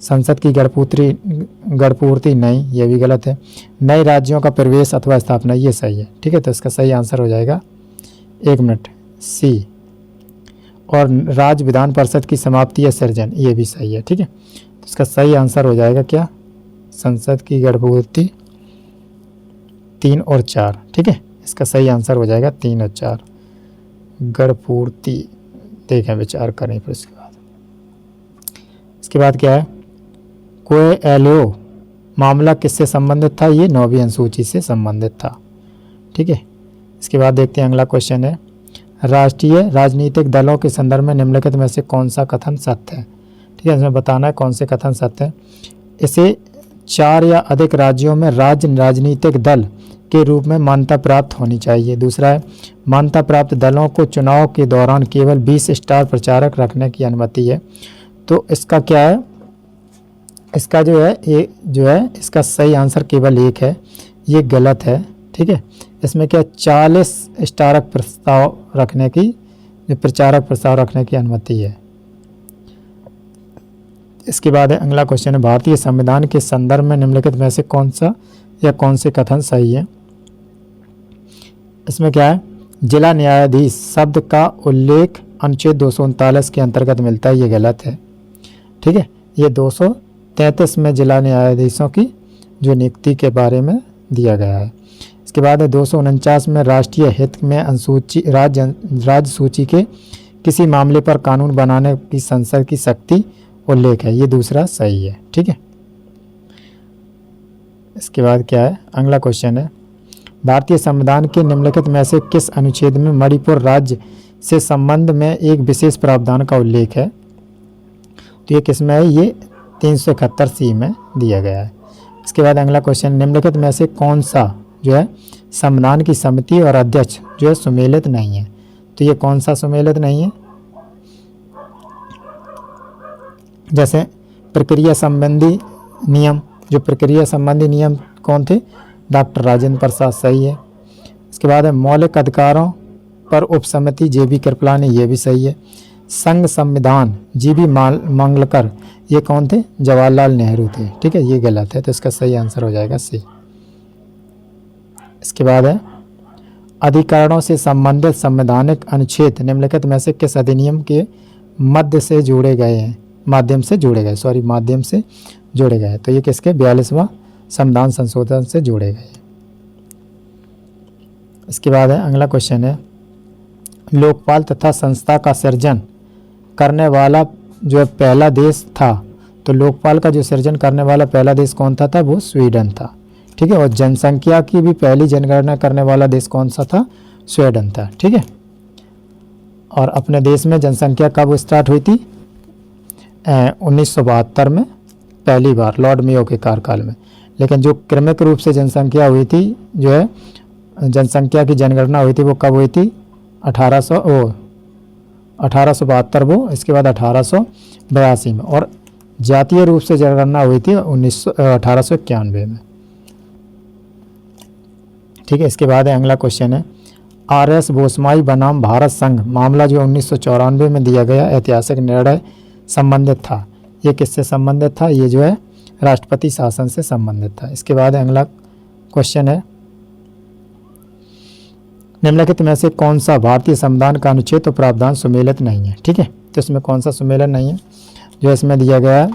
संसद की गणपूर्ति नहीं, ये भी गलत है, नए राज्यों का प्रवेश अथवा स्थापना, ये सही है। ठीक है, तो इसका सही आंसर हो जाएगा, 1 मिनट, सी। और राज्य विधान परिषद की समाप्ति या सृजन, ये भी सही है। ठीक है, तो इसका सही आंसर हो जाएगा क्या, संसद की गणपूर्ति 3 और 4। ठीक है, इसका सही आंसर हो जाएगा 3 और 4, गणपूर्ति। देखें, विचार करें फिर इसके बाद। इसके बाद क्या है, कोएल्हो मामला किससे संबंधित था? ये 9वीं अनुसूची से संबंधित था। ठीक है, इसके बाद देखते हैं अगला क्वेश्चन है, राष्ट्रीय राजनीतिक दलों के संदर्भ में निम्नलिखित में से कौन सा कथन सत्य है? ठीक है, इसमें बताना है कौन से कथन सत्य है। इसे 4 या अधिक राज्यों में राज्य राजनीतिक दल के रूप में मान्यता प्राप्त होनी चाहिए। दूसरा है, मान्यता प्राप्त दलों को चुनाव के दौरान केवल 20 स्टार प्रचारक रखने की अनुमति है। तो इसका क्या है, इसका जो है इसका सही आंसर केवल 1 है, ये गलत है। ठीक है, इसमें क्या 40 स्टारक प्रस्ताव रखने की, प्रचारक प्रस्ताव रखने की अनुमति है। इसके बाद है अगला क्वेश्चन है, भारतीय संविधान के संदर्भ में निम्नलिखित में से कौन सा या कौन से कथन सही है? इसमें क्या है, जिला न्यायाधीश शब्द का उल्लेख अनुच्छेद 239 के अंतर्गत मिलता है, ये गलत है। ठीक है, ये 233 में जिला न्यायाधीशों की जो नियुक्ति के बारे में दिया गया है। इसके बाद है 249 में राष्ट्रीय हित में अनुसूची राज्य सूची के किसी मामले पर कानून बनाने की संसद की शक्ति उल्लेख है, ये दूसरा सही है। ठीक है, इसके बाद क्या है, अगला क्वेश्चन है, भारतीय संविधान के निम्नलिखित में से किस अनुच्छेद में मणिपुर राज्य से संबंध में एक विशेष प्रावधान का उल्लेख है? तो ये किस में है, ये 371 सी में दिया गया है। इसके बाद अगला क्वेश्चन, निम्नलिखित में से कौन सा जो है संविधान की समिति और अध्यक्ष जो है सुमेलित नहीं है? तो ये कौन सा सुमेलित नहीं है? जैसे प्रक्रिया संबंधी नियम, जो प्रक्रिया संबंधी नियम कौन थे? डॉक्टर राजेंद्र प्रसाद, सही है। इसके बाद है मौलिक अधिकारों पर उपसमिति JB कृपलानी, ये भी सही है। संघ संविधान GB मंगलकर, ये कौन थे? जवाहरलाल नेहरू थे। ठीक है, ये गलत है, तो इसका सही आंसर हो जाएगा सी। इसके बाद है अधिकारों से संबंधित संवैधानिक अनुच्छेद निम्नलिखित में से किस अधिनियम के माध्यम से जोड़े गए हैं? माध्यम से जोड़े गए। तो ये किसके 42वां संविधान संशोधन से जोड़े गए। इसके बाद है अगला क्वेश्चन है, लोकपाल तथा संस्था का सृजन करने वाला जो पहला देश था, तो लोकपाल का जो सृजन करने वाला पहला देश कौन था? वो स्वीडन था। ठीक है, और जनसंख्या की भी पहली जनगणना करने वाला देश कौन सा था? स्वीडन था। ठीक है, और अपने देश में जनसंख्या कब स्टार्ट हुई थी? 1972 में पहली बार लॉर्ड मेयो के कार्यकाल में। लेकिन जो क्रमिक रूप से जनसंख्या हुई थी, जो है जनसंख्या की जनगणना हुई थी, वो कब हुई थी? 1872 वो, इसके बाद 1882 में, और जातीय रूप से जनगणना हुई थी 1891 में। ठीक है, इसके बाद है अगला क्वेश्चन है आर.एस. बोसमाई बनाम भारत संघ मामला जो 1994 में दिया गया ऐतिहासिक निर्णय संबंधित था, ये किससे संबंधित था? ये जो है राष्ट्रपति शासन से संबंधित था। इसके बाद अगला क्वेश्चन है निम्नलिखित में से कौन सा भारतीय संविधान का अनुच्छेद और प्रावधान सुमेलित नहीं है? ठीक है, तो इसमें कौन सा सुमेलन नहीं है? जो इसमें दिया गया है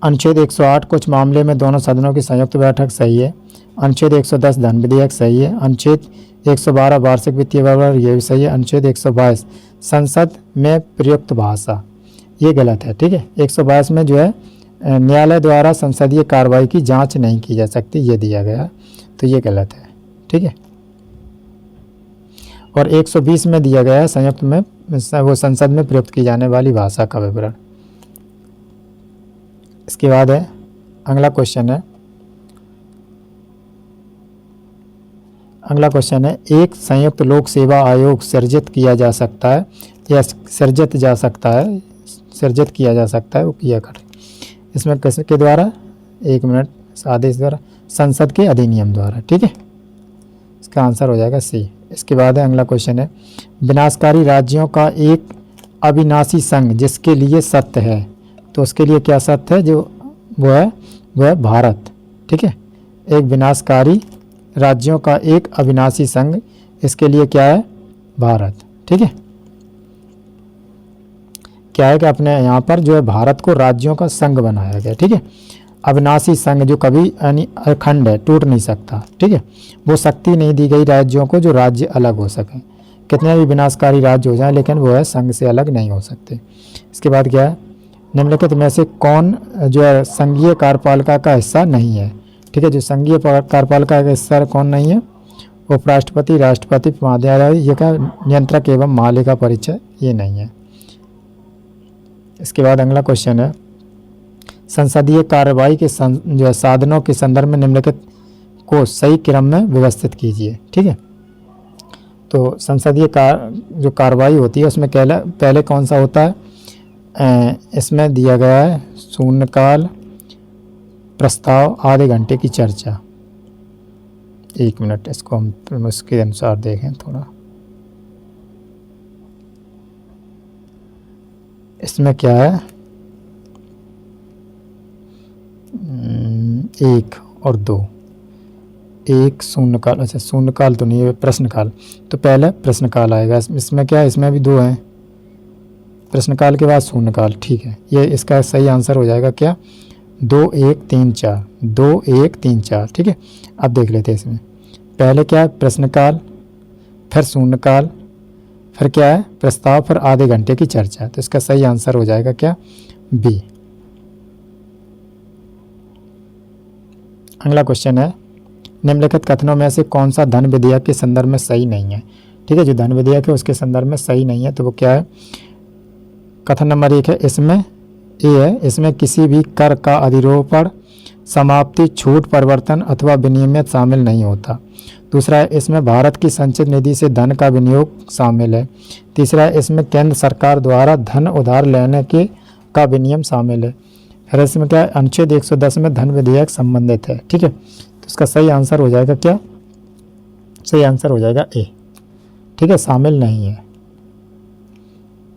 अनुच्छेद 108 कुछ मामले में दोनों सदनों की संयुक्त बैठक सही है। अनुच्छेद 110 धन विधेयक सही है। अनुच्छेद 112 वार्षिक वित्तीय विवरण ये भी सही है। अनुच्छेद 122 संसद में प्रयुक्त भाषा ये गलत है। ठीक है, 122 में जो है न्यायालय द्वारा संसदीय कार्रवाई की जांच नहीं की जा सकती, ये दिया गया, तो ये गलत है। ठीक है, और 120 में दिया गया है संयुक्त में वो संसद में प्रयुक्त की जाने वाली भाषा का विवरण। इसके बाद है अगला क्वेश्चन है एक संयुक्त लोक सेवा आयोग सृजित किया जा सकता है या सृजित किया जा सकता है वो किया कर इसमें किसके द्वारा? एक मिनट, आदेश द्वारा, संसद के अधिनियम द्वारा। ठीक है, इसका आंसर हो जाएगा सी। इसके बाद है अगला क्वेश्चन है विनाशकारी राज्यों का एक अविनाशी संघ जिसके लिए सत्य है, तो उसके लिए क्या सत्य है? जो वो है भारत। ठीक है, एक विनाशकारी राज्यों का एक अविनाशी संघ, इसके लिए क्या है? भारत। ठीक है, क्या है कि अपने यहाँ पर जो है भारत को राज्यों का संघ बनाया गया। ठीक है, अविनाशी संघ जो कभी यानी अखंड है, टूट नहीं सकता। ठीक है, वो शक्ति नहीं दी गई राज्यों को जो राज्य अलग हो सकें, कितने भी विनाशकारी राज्य हो जाएं लेकिन वो है संघ से अलग नहीं हो सकते। इसके बाद क्या है निम्नलिखित में से कौन जो है संघीय कार्यपालिका का हिस्सा नहीं है? ठीक है, जो संघीय कार्यपालिका का हिस्सा कौन नहीं है? उपराष्ट्रपति, राष्ट्रपति, महाधिकारी, ये का नियंत्रक एवं महालेखा परीक्षक ये नहीं है। इसके बाद अगला क्वेश्चन है संसदीय कार्रवाई के जो है साधनों के संदर्भ में निम्नलिखित को सही क्रम में व्यवस्थित कीजिए। ठीक है, तो संसदीय जो कार्रवाई होती है उसमें पहले कौन सा होता है? इसमें दिया गया है शून्यकाल, प्रस्ताव, आधे घंटे की चर्चा। एक मिनट, इसको हम उसके अनुसार देखें थोड़ा। इसमें क्या है 1 और 2, 1 शून्यकाल, अच्छा शून्यकाल तो नहीं है, प्रश्नकाल, तो पहले प्रश्नकाल आएगा। इसमें क्या है? इसमें भी 2 हैं, प्रश्नकाल के बाद शून्यकाल। ठीक है, ये इसका सही आंसर हो जाएगा क्या? 2 1 3 4, 2 1 3 4। ठीक है, अब देख लेते हैं इसमें पहले क्या है? प्रश्नकाल, फिर शून्यकाल, फिर क्या है? प्रस्ताव, फिर आधे घंटे की चर्चा। तो इसका सही आंसर हो जाएगा क्या? बी। अगला क्वेश्चन है निम्नलिखित कथनों में से कौन सा धन विधेयक के संदर्भ में सही नहीं है? ठीक है, जो धन विधेयक है उसके संदर्भ में सही नहीं है, तो वो क्या है? कथन नंबर 1 है इसमें इसमें किसी भी कर का अधिरोपण, समाप्ति, छूट, परिवर्तन अथवा विनियमित शामिल नहीं होता। दूसरा है इसमें भारत की संचित निधि से धन का विनियोग शामिल है। तीसरा है इसमें केंद्र सरकार द्वारा धन उधार लेने के का विनियम शामिल है। फिर इसमें क्या है? अनुच्छेद 110 में धन विधेयक संबंधित है। ठीक है, तो इसका सही आंसर हो जाएगा क्या? सही आंसर हो जाएगा ए। ठीक है, शामिल नहीं है,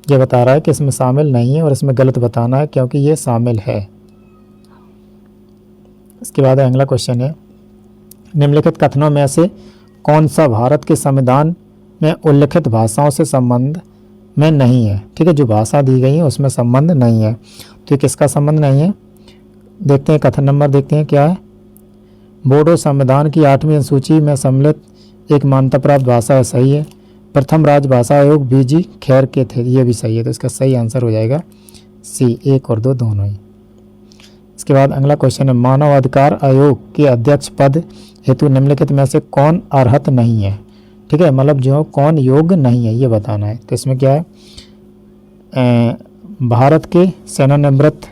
ये बता रहा है कि इसमें शामिल नहीं है और इसमें गलत बताना है क्योंकि ये शामिल है। इसके बाद अगला क्वेश्चन है निम्नलिखित कथनों में से कौन सा भारत के संविधान में उल्लिखित भाषाओं से संबंध में नहीं है? ठीक है, जो भाषा दी गई है उसमें संबंध नहीं है, तो किसका संबंध नहीं है? देखते हैं, कथन नंबर देखते हैं क्या है। बोडो संविधान की 8वीं अनुसूची में सम्मिलित एक मान्यता प्राप्त भाषा है, सही है। प्रथम राजभाषा आयोग बीजी खैर के थे, ये भी सही है, तो इसका सही आंसर हो जाएगा सी। 1 और 2 दोनों ही। इसके बाद अगला क्वेश्चन है मानव अधिकार आयोग के अध्यक्ष पद हेतु निम्नलिखित में से कौन अर्हत नहीं है? ठीक है, मतलब जो कौन योग्य नहीं है ये बताना है। तो इसमें क्या है? भारत के सेवानिवृत्त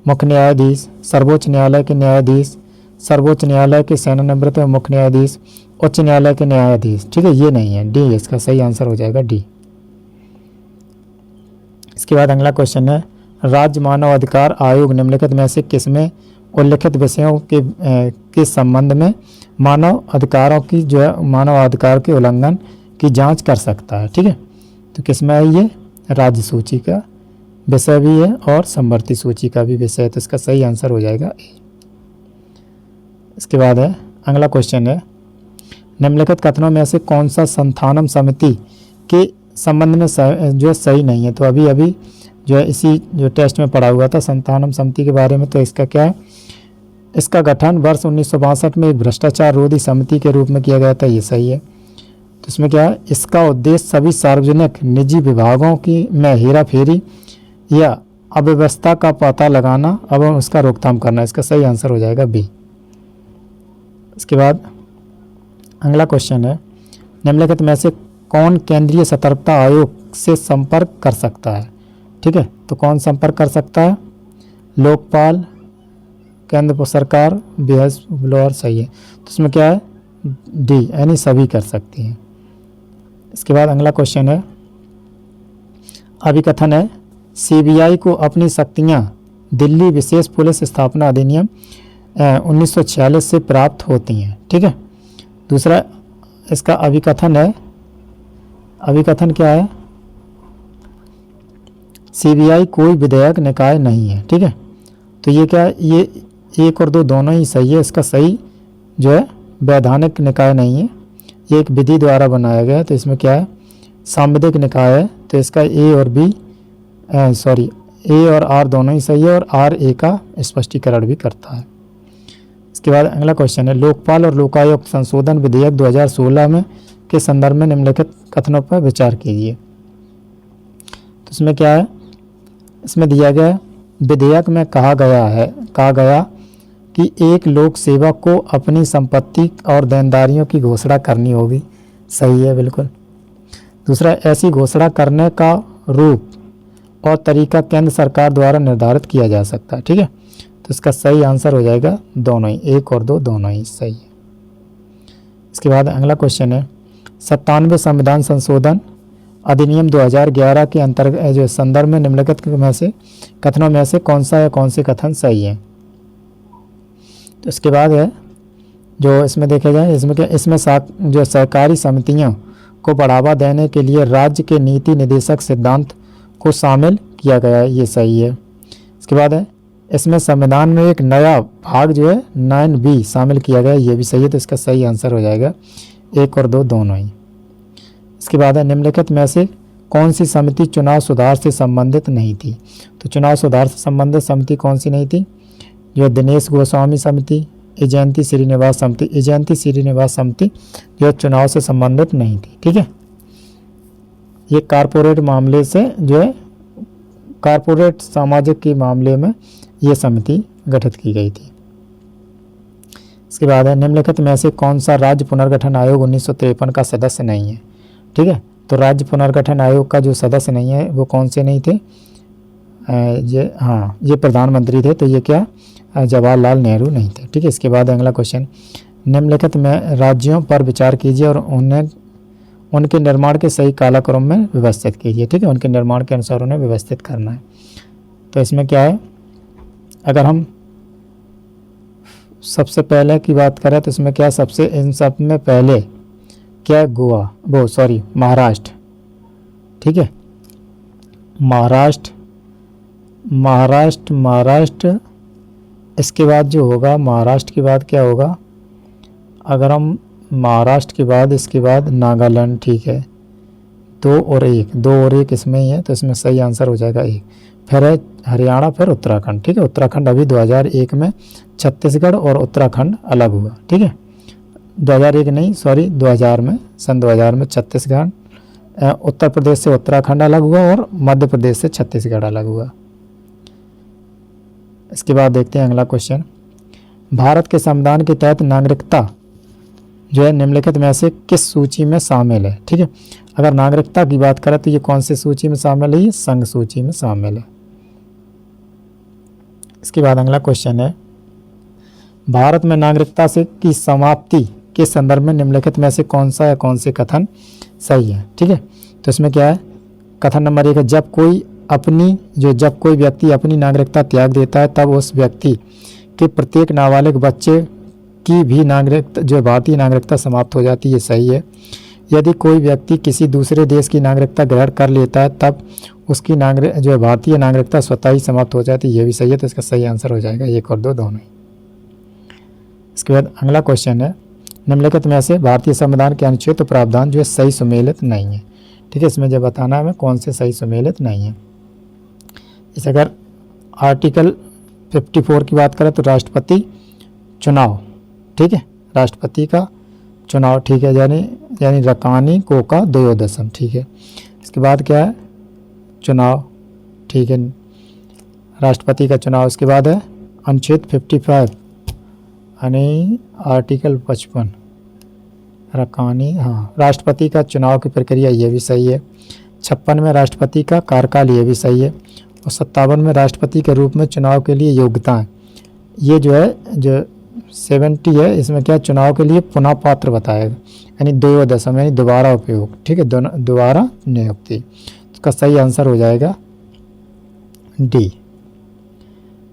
मुख्य न्यायाधीश, सर्वोच्च न्यायालय के न्यायाधीश, सर्वोच्च न्यायालय के सेवानिवृत्त मुख्य न्यायाधीश, उच्च न्यायालय के न्यायाधीश। ठीक है, ये नहीं है, डी इसका सही आंसर हो जाएगा, डी। इसके बाद अगला क्वेश्चन है, राज्य मानव अधिकार आयोग निम्नलिखित में से किसमें उल्लिखित विषयों के संबंध में मानव अधिकारों की जो है मानव अधिकार के उल्लंघन की जांच कर सकता है। ठीक है, तो किसमें है ये, राज्य सूची का विषय भी है और समवर्ती सूची का भी विषय है, तो इसका सही आंसर हो जाएगा ए। इसके बाद है अगला क्वेश्चन है, निम्नलिखित कथनों में से कौन सा संथानम समिति के संबंध में जो सही नहीं है। तो अभी जो है इसी जो टेस्ट में पढ़ा हुआ था संथानम समिति के बारे में, तो इसका क्या है, इसका गठन वर्ष 1962 में एक भ्रष्टाचार रोधी समिति के रूप में किया गया था, ये सही है। तो इसमें क्या है, इसका उद्देश्य सभी सार्वजनिक निजी विभागों की में हेराफेरी या अव्यवस्था का पता लगाना एवं उसका रोकथाम करना, इसका सही आंसर हो जाएगा बी। इसके बाद अगला क्वेश्चन है, निम्नलिखित में से कौन केंद्रीय सतर्कता आयोग से संपर्क कर सकता है। ठीक है, तो कौन संपर्क कर सकता है, लोकपाल, केंद्र सरकार, बिहार ब्लोअर, सही है। तो इसमें क्या है, डी यानी सभी कर सकती हैं। इसके बाद अगला क्वेश्चन है, अभिकथन है, सीबीआई को अपनी शक्तियां दिल्ली विशेष पुलिस स्थापना अधिनियम 1946 से प्राप्त होती हैं। ठीक है, दूसरा इसका अभिकथन है, अभिकथन क्या है, सीबीआई कोई विधायक निकाय नहीं है। ठीक है, तो ये क्या है, ये एक और दो दोनों ही सही है। इसका सही जो है वैधानिक निकाय नहीं है, ये एक विधि द्वारा बनाया गया है। तो इसमें क्या है, सांविधिक निकाय है। तो इसका ए और बी ए और आर दोनों ही सही है, और आर ए का स्पष्टीकरण भी करता है। इसके बाद अगला क्वेश्चन है, लोकपाल और लोकायुक्त संशोधन विधेयक 2016 में के संदर्भ में निम्नलिखित कथनों पर विचार कीजिए। तो इसमें क्या है, इसमें दिया गया है, विधेयक में कहा गया कि एक लोक सेवक को अपनी संपत्ति और देनदारियों की घोषणा करनी होगी, सही है बिल्कुल। दूसरा, ऐसी घोषणा करने का रूप और तरीका केंद्र सरकार द्वारा निर्धारित किया जा सकता है। ठीक है, तो इसका सही आंसर हो जाएगा दोनों ही, एक और दो दोनों ही सही है। इसके बाद अगला क्वेश्चन है, 97 संविधान संशोधन अधिनियम 2011 के अंतर्गत जो संदर्भ में निम्नलिखित में से कथनों में से कौन सा या कौन से कथन सही है। तो इसके बाद है जो इसमें देखे जाए, इसमें क्या, इसमें जो सहकारी समितियों को बढ़ावा देने के लिए राज्य के नीति निदेशक सिद्धांत को शामिल किया गया है, ये सही है। इसके बाद है, इसमें संविधान में एक नया भाग जो है 9B शामिल किया गया है, ये भी सही है। तो इसका सही आंसर हो जाएगा एक और दो दोनों ही। इसके बाद है, निम्नलिखित में से कौन सी समिति चुनाव सुधार से संबंधित नहीं थी। तो चुनाव सुधार से संबंधित समिति कौन सी नहीं थी, जो दिनेश गोस्वामी समिति, जयंती श्रीनिवास समिति जो चुनाव से संबंधित नहीं थी। ठीक है, ये कारपोरेट मामले से जो है कारपोरेट सामाजिक के मामले में ये समिति गठित की गई थी। इसके बाद है, निम्नलिखित में से कौन सा राज्य पुनर्गठन आयोग 1953 का सदस्य नहीं है। ठीक है, तो राज्य पुनर्गठन आयोग का जो सदस्य नहीं है वो कौन से नहीं थे, ये प्रधानमंत्री थे, तो ये क्या, जवाहरलाल नेहरू नहीं थे। ठीक है, इसके बाद अगला क्वेश्चन, निम्नलिखित में राज्यों पर विचार कीजिए और उनके निर्माण के सही कालक्रम में व्यवस्थित कीजिए। ठीक है, उनके निर्माण के अनुसार उन्हें व्यवस्थित करना है। तो इसमें क्या है, अगर हम सबसे पहले की बात करें तो इसमें क्या, सबसे इन सब में पहले क्या, महाराष्ट्र। ठीक है, महाराष्ट्र। इसके बाद जो होगा, महाराष्ट्र के बाद क्या होगा, अगर हम महाराष्ट्र के बाद इसके बाद नागालैंड। ठीक है, 2 और 1 इसमें ही है, तो इसमें सही आंसर हो जाएगा 1। फिर है हरियाणा, फिर उत्तराखंड। ठीक है, उत्तराखंड अभी 2001 में छत्तीसगढ़ और उत्तराखंड अलग हुआ। ठीक है, 2001 नहीं, 2000 में, सन 2000 में छत्तीसगढ़, उत्तर प्रदेश से उत्तराखंड अलग हुआ और मध्य प्रदेश से छत्तीसगढ़ अलग हुआ। इसके बाद देखते हैं अगला क्वेश्चन, भारत के संविधान के तहत नागरिकता जो है निम्नलिखित में से किस सूची में शामिल है। ठीक है, अगर नागरिकता की बात करें तो ये कौन सी सूची में शामिल है, ये संघ सूची में शामिल है। इसके बाद अगला क्वेश्चन है, भारत में नागरिकता से की समाप्ति के संदर्भ में निम्नलिखित में से कौन सा या कौन से कथन सही है। ठीक है, तो इसमें क्या है, कथन नंबर 1 है जब कोई व्यक्ति अपनी नागरिकता त्याग देता है तब उस व्यक्ति के प्रत्येक नाबालिग बच्चे की भी नागरिकता जो भारतीय नागरिकता समाप्त हो जाती है। सही है। यदि कोई व्यक्ति किसी दूसरे देश की नागरिकता ग्रहण कर लेता है तब उसकी भारतीय नागरिकता स्वतः ही समाप्त हो जाती है। ये भी सही है, तो इसका सही आंसर हो जाएगा 1 और 2 दोनों ही। इसके बाद अगला क्वेश्चन है निम्नलिखित में से भारतीय संविधान के अनुच्छेद तो प्रावधान जो है सही सुमेलित नहीं है। ठीक है, इसमें जब बताना है हमें कौन से सही सुमेलित नहीं है। इस अगर आर्टिकल 54 की बात करें तो राष्ट्रपति चुनाव, ठीक है, राष्ट्रपति का चुनाव, ठीक है, यानी रकानी कोका द्वयोदशम, ठीक है। इसके बाद क्या है, चुनाव, ठीक है, राष्ट्रपति का चुनाव। इसके बाद है अनुच्छेद 55 यानी आर्टिकल 55 रकानी, हाँ, राष्ट्रपति का चुनाव की प्रक्रिया, ये भी सही है। 56 में राष्ट्रपति का कार्यकाल, ये भी सही है। और 57 में राष्ट्रपति के रूप में चुनाव के लिए योग्यताएं, ये जो है जो 70 है इसमें क्या चुनाव के लिए पुनः पात्र बताएगा, यानी द्वयोदशम यानी दोबारा उपयोग, ठीक है, दोबारा नियुक्ति। इसका सही आंसर हो जाएगा डी।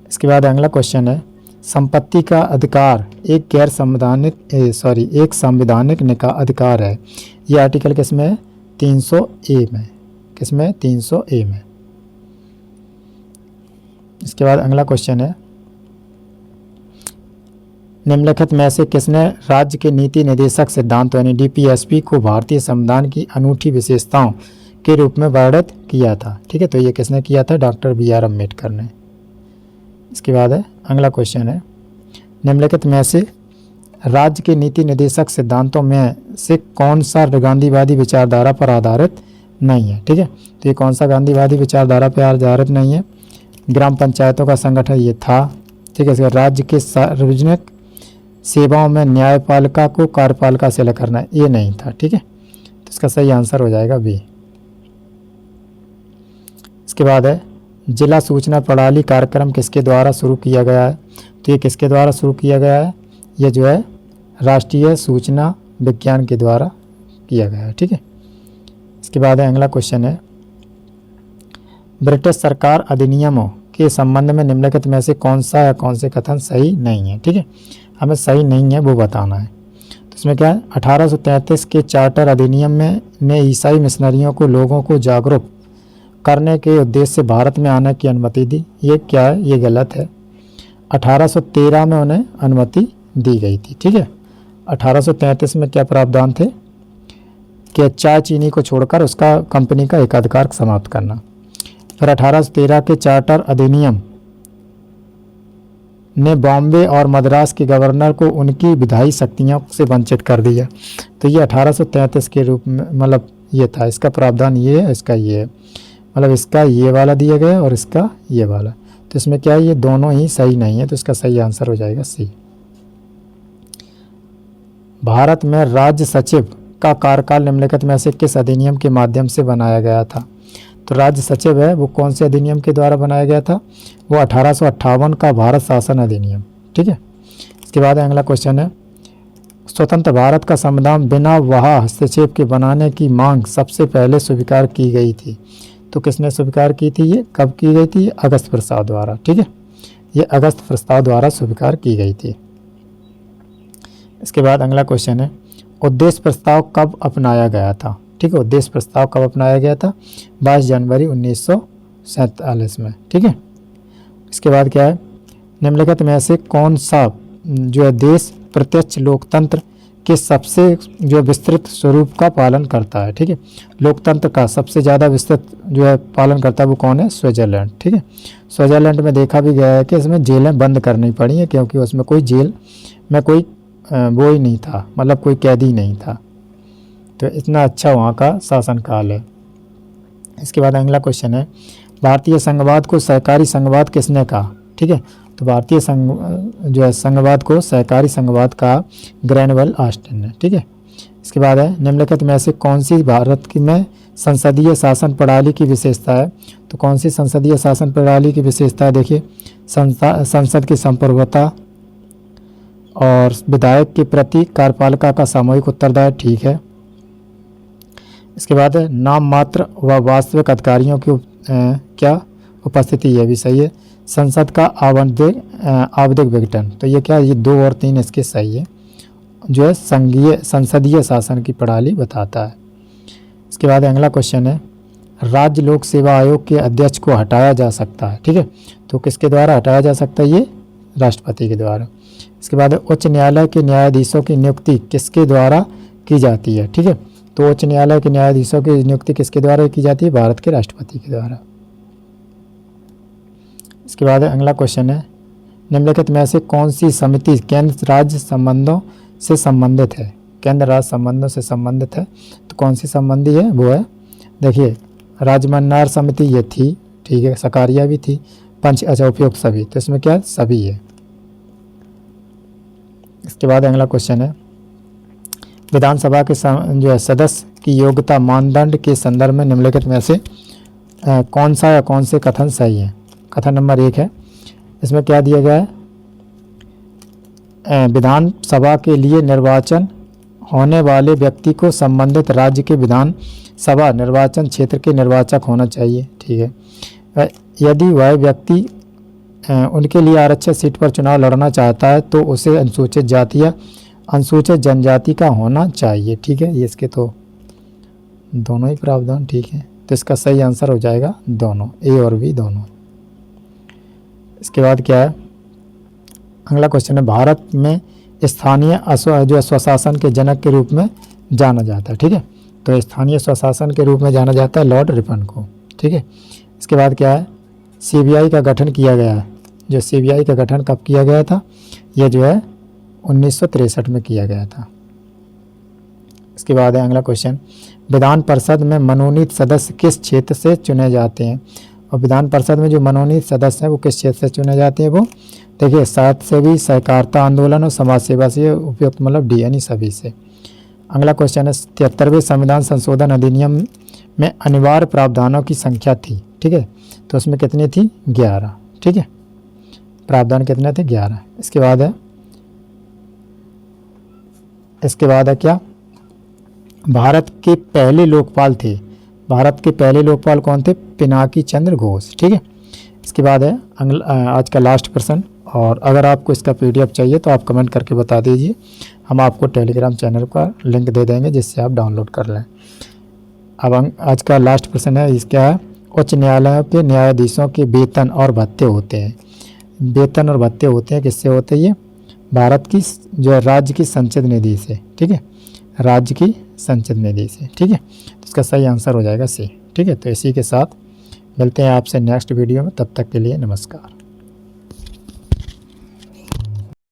इसके बाद अगला क्वेश्चन है संपत्ति का अधिकार एक एक संवैधानिक अधिकार है। ये आर्टिकल किसमें है, 300A में, किसमें, 300A में। इसके बाद अगला क्वेश्चन है निम्नलिखित में से किसने राज्य के नीति निदेशक सिद्धांत यानी DPSP को भारतीय संविधान की अनूठी विशेषताओं के रूप में वर्णित किया था। ठीक है, तो ये किसने किया था, डॉक्टर BR अम्बेडकर ने। इसके बाद है अगला क्वेश्चन है निम्नलिखित में से राज्य के नीति निदेशक सिद्धांतों में से कौन सा गांधीवादी विचारधारा पर आधारित नहीं है। ठीक है, तो ये कौन सा गांधीवादी विचारधारा पर आधारित नहीं है, ग्राम पंचायतों का संगठन ये था। ठीक है, इसका राज्य के सार्वजनिक सेवाओं में न्यायपालिका को कार्यपालिका से अलग करना, ये नहीं था। ठीक है, तो इसका सही आंसर हो जाएगा बी। इसके बाद है जिला सूचना प्रणाली कार्यक्रम किसके द्वारा शुरू किया गया है, तो ये किसके द्वारा शुरू किया गया है, ये जो है राष्ट्रीय सूचना विज्ञान के द्वारा किया गया है। ठीक है, इसके बाद है अगला क्वेश्चन है ब्रिटिश सरकार अधिनियमों के संबंध में निम्नलिखित में से कौन सा या कौन से कथन सही नहीं है। ठीक है, हमें सही नहीं है वो बताना है। तो इसमें क्या है 1833 के चार्टर अधिनियम में ने ईसाई मिशनरियों को लोगों को जागरूक करने के उद्देश्य से भारत में आने की अनुमति दी। ये क्या है, ये गलत है। 1813 में उन्हें अनुमति दी गई थी। ठीक है, 1833 में क्या प्रावधान थे कि चाय चीनी को छोड़कर उसका कंपनी का एकाधिकार समाप्त करना। फिर 1813 के चार्टर अधिनियम ने बॉम्बे और मद्रास के गवर्नर को उनकी विधायी शक्तियों से वंचित कर दिया। तो ये 1833 के रूप में मतलब ये था, इसका प्रावधान ये है, इसका ये है, मतलब इसका ये वाला दिया गया और इसका ये वाला। तो इसमें क्या है, ये दोनों ही सही नहीं है, तो इसका सही आंसर हो जाएगा सी। भारत में राज्य सचिव का कार्यकाल निम्नलिखित में से किस अधिनियम के माध्यम से बनाया गया था। तो राज्य सचिव है वो कौन से अधिनियम के द्वारा बनाया गया था, वो 1858 का भारत शासन अधिनियम। ठीक है, इसके बाद अगला क्वेश्चन है स्वतंत्र भारत का संविधान बिना वहाँ हस्तक्षेप के बनाने की मांग सबसे पहले स्वीकार की गई थी। तो किसने स्वीकार की थी, ये कब की गई थी, अगस्त प्रस्ताव द्वारा। ठीक है, ये अगस्त प्रस्ताव द्वारा स्वीकार की गई थी। इसके बाद अगला क्वेश्चन है उद्देश्य प्रस्ताव कब अपनाया गया था। ठीक है, उद्देश्य प्रस्ताव कब अपनाया गया था, 22 जनवरी 1947 में। ठीक है, इसके बाद क्या है निम्नलिखित में से कौन सा जो है देश प्रत्यक्ष लोकतंत्र के सबसे जो विस्तृत स्वरूप का पालन करता है। ठीक है, लोकतंत्र का सबसे ज़्यादा विस्तृत जो है पालन करता है वो कौन है, स्विट्जरलैंड। ठीक है, स्विट्जरलैंड में देखा भी गया है कि इसमें जेलें बंद करनी पड़ी हैं क्योंकि उसमें कोई जेल में कोई वो ही नहीं था, मतलब कोई कैदी नहीं था। तो इतना अच्छा वहाँ का शासनकाल है। इसके बाद अगला क्वेश्चन है भारतीय संघवाद को सहकारी संघवाद किसने कहा। ठीक है, तो भारतीय जो है संघवाद को सहकारी संघवाद का ग्रैनवेल ऑस्टिन ने। ठीक है, इसके बाद है निम्नलिखित में से कौन सी भारत की में संसदीय शासन प्रणाली की विशेषता है। तो कौन सी संसदीय शासन प्रणाली की विशेषता है, देखिए संसद की संप्रभुता, और विधायक के प्रति कार्यपालिका का सामूहिक उत्तरदायित्व, ठीक है। इसके बाद है नाम मात्र व वास्तविक अधिकारियों की क्या उपस्थिति, यह भी सही है। संसद का आवधिक विघटन, तो ये क्या, ये 2 और 3 इसके सही है, जो है संसदीय शासन की प्रणाली बताता है। इसके बाद अगला क्वेश्चन है राज्य लोक सेवा आयोग के अध्यक्ष को हटाया जा सकता है, ठीक है, तो किसके द्वारा हटाया जा सकता है, ये राष्ट्रपति के द्वारा। इसके बाद उच्च न्यायालय के न्यायाधीशों की नियुक्ति किसके द्वारा की जाती है, ठीक है, तो उच्च न्यायालय के न्यायाधीशों की नियुक्ति किसके द्वारा की जाती है, भारत के राष्ट्रपति के द्वारा। इसके बाद अगला क्वेश्चन है निम्नलिखित में से कौन सी समिति केंद्र राज्य संबंधों से संबंधित है, केंद्र राज्य संबंधों से संबंधित है, तो कौन सी संबंधी है, वो है, देखिए राजमन्नार समिति ये थी, ठीक है, सकारिया भी थी, अच्छा उपयुक्त सभी, तो इसमें क्या सभी है। इसके बाद अगला क्वेश्चन है विधानसभा के जो है सदस्य की योग्यता मानदंड के संदर्भ में निम्नलिखित में से कौन सा या कौन से कथन सही है। कथन नंबर 1 है, इसमें क्या दिया गया है, विधानसभा के लिए निर्वाचन होने वाले व्यक्ति को संबंधित राज्य के विधानसभा निर्वाचन क्षेत्र के निर्वाचक होना चाहिए, ठीक है। यदि वह व्यक्ति उनके लिए आरक्षित सीट पर चुनाव लड़ना चाहता है तो उसे अनुसूचित जाति या अनुसूचित जनजाति का होना चाहिए, ठीक है। ये इसके तो दोनों ही प्रावधान, ठीक है, तो इसका सही आंसर हो जाएगा दोनों, ए और बी दोनों। इसके बाद क्या है अगला क्वेश्चन है भारत में स्थानीय जो स्वशासन के जनक के रूप में जाना जाता है, ठीक है, तो स्थानीय स्वशासन के रूप में जाना जाता है लॉर्ड रिपन को, ठीक है। इसके बाद क्या है सीबीआई का गठन किया गया है, जो सीबीआई का गठन कब किया गया था, यह जो है 1963 में किया गया था। इसके बाद है अगला क्वेश्चन विधान परिषद में मनोनीत सदस्य किस क्षेत्र से चुने जाते हैं, और विधान परिषद में जो मनोनीत सदस्य हैं वो किस क्षेत्र से चुने जाते हैं, वो देखिए साहित्य से भी, सहकारिता आंदोलन और समाज सेवा से उपयुक्त, मतलब डी यानी सभी से। अगला क्वेश्चन है 73वें संविधान संशोधन अधिनियम में अनिवार्य प्रावधानों की संख्या थी, ठीक है, तो उसमें कितनी थी 11, ठीक है, प्रावधान कितने थे 11। इसके बाद है क्या भारत के पहले लोकपाल थे, भारत के पहले लोकपाल कौन थे, पिनाकी चंद्र घोष, ठीक है। इसके बाद है आज का लास्ट प्रश्न, और अगर आपको इसका पीडीएफ चाहिए तो आप कमेंट करके बता दीजिए, हम आपको टेलीग्राम चैनल का लिंक दे देंगे जिससे आप डाउनलोड कर लें। अब आज का लास्ट प्रश्न है इसका है उच्च न्यायालयों के न्यायाधीशों के वेतन और भत्ते होते हैं, वेतन और भत्ते होते हैं किससे होते हैं, ये भारत की जो है राज्य की संचित निधि से, ठीक है, राज्य की संचित निधि से, ठीक है, तो इसका सही आंसर हो जाएगा सी, ठीक है। तो इसी के साथ मिलते हैं आपसे नेक्स्ट वीडियो में, तब तक के लिए नमस्कार।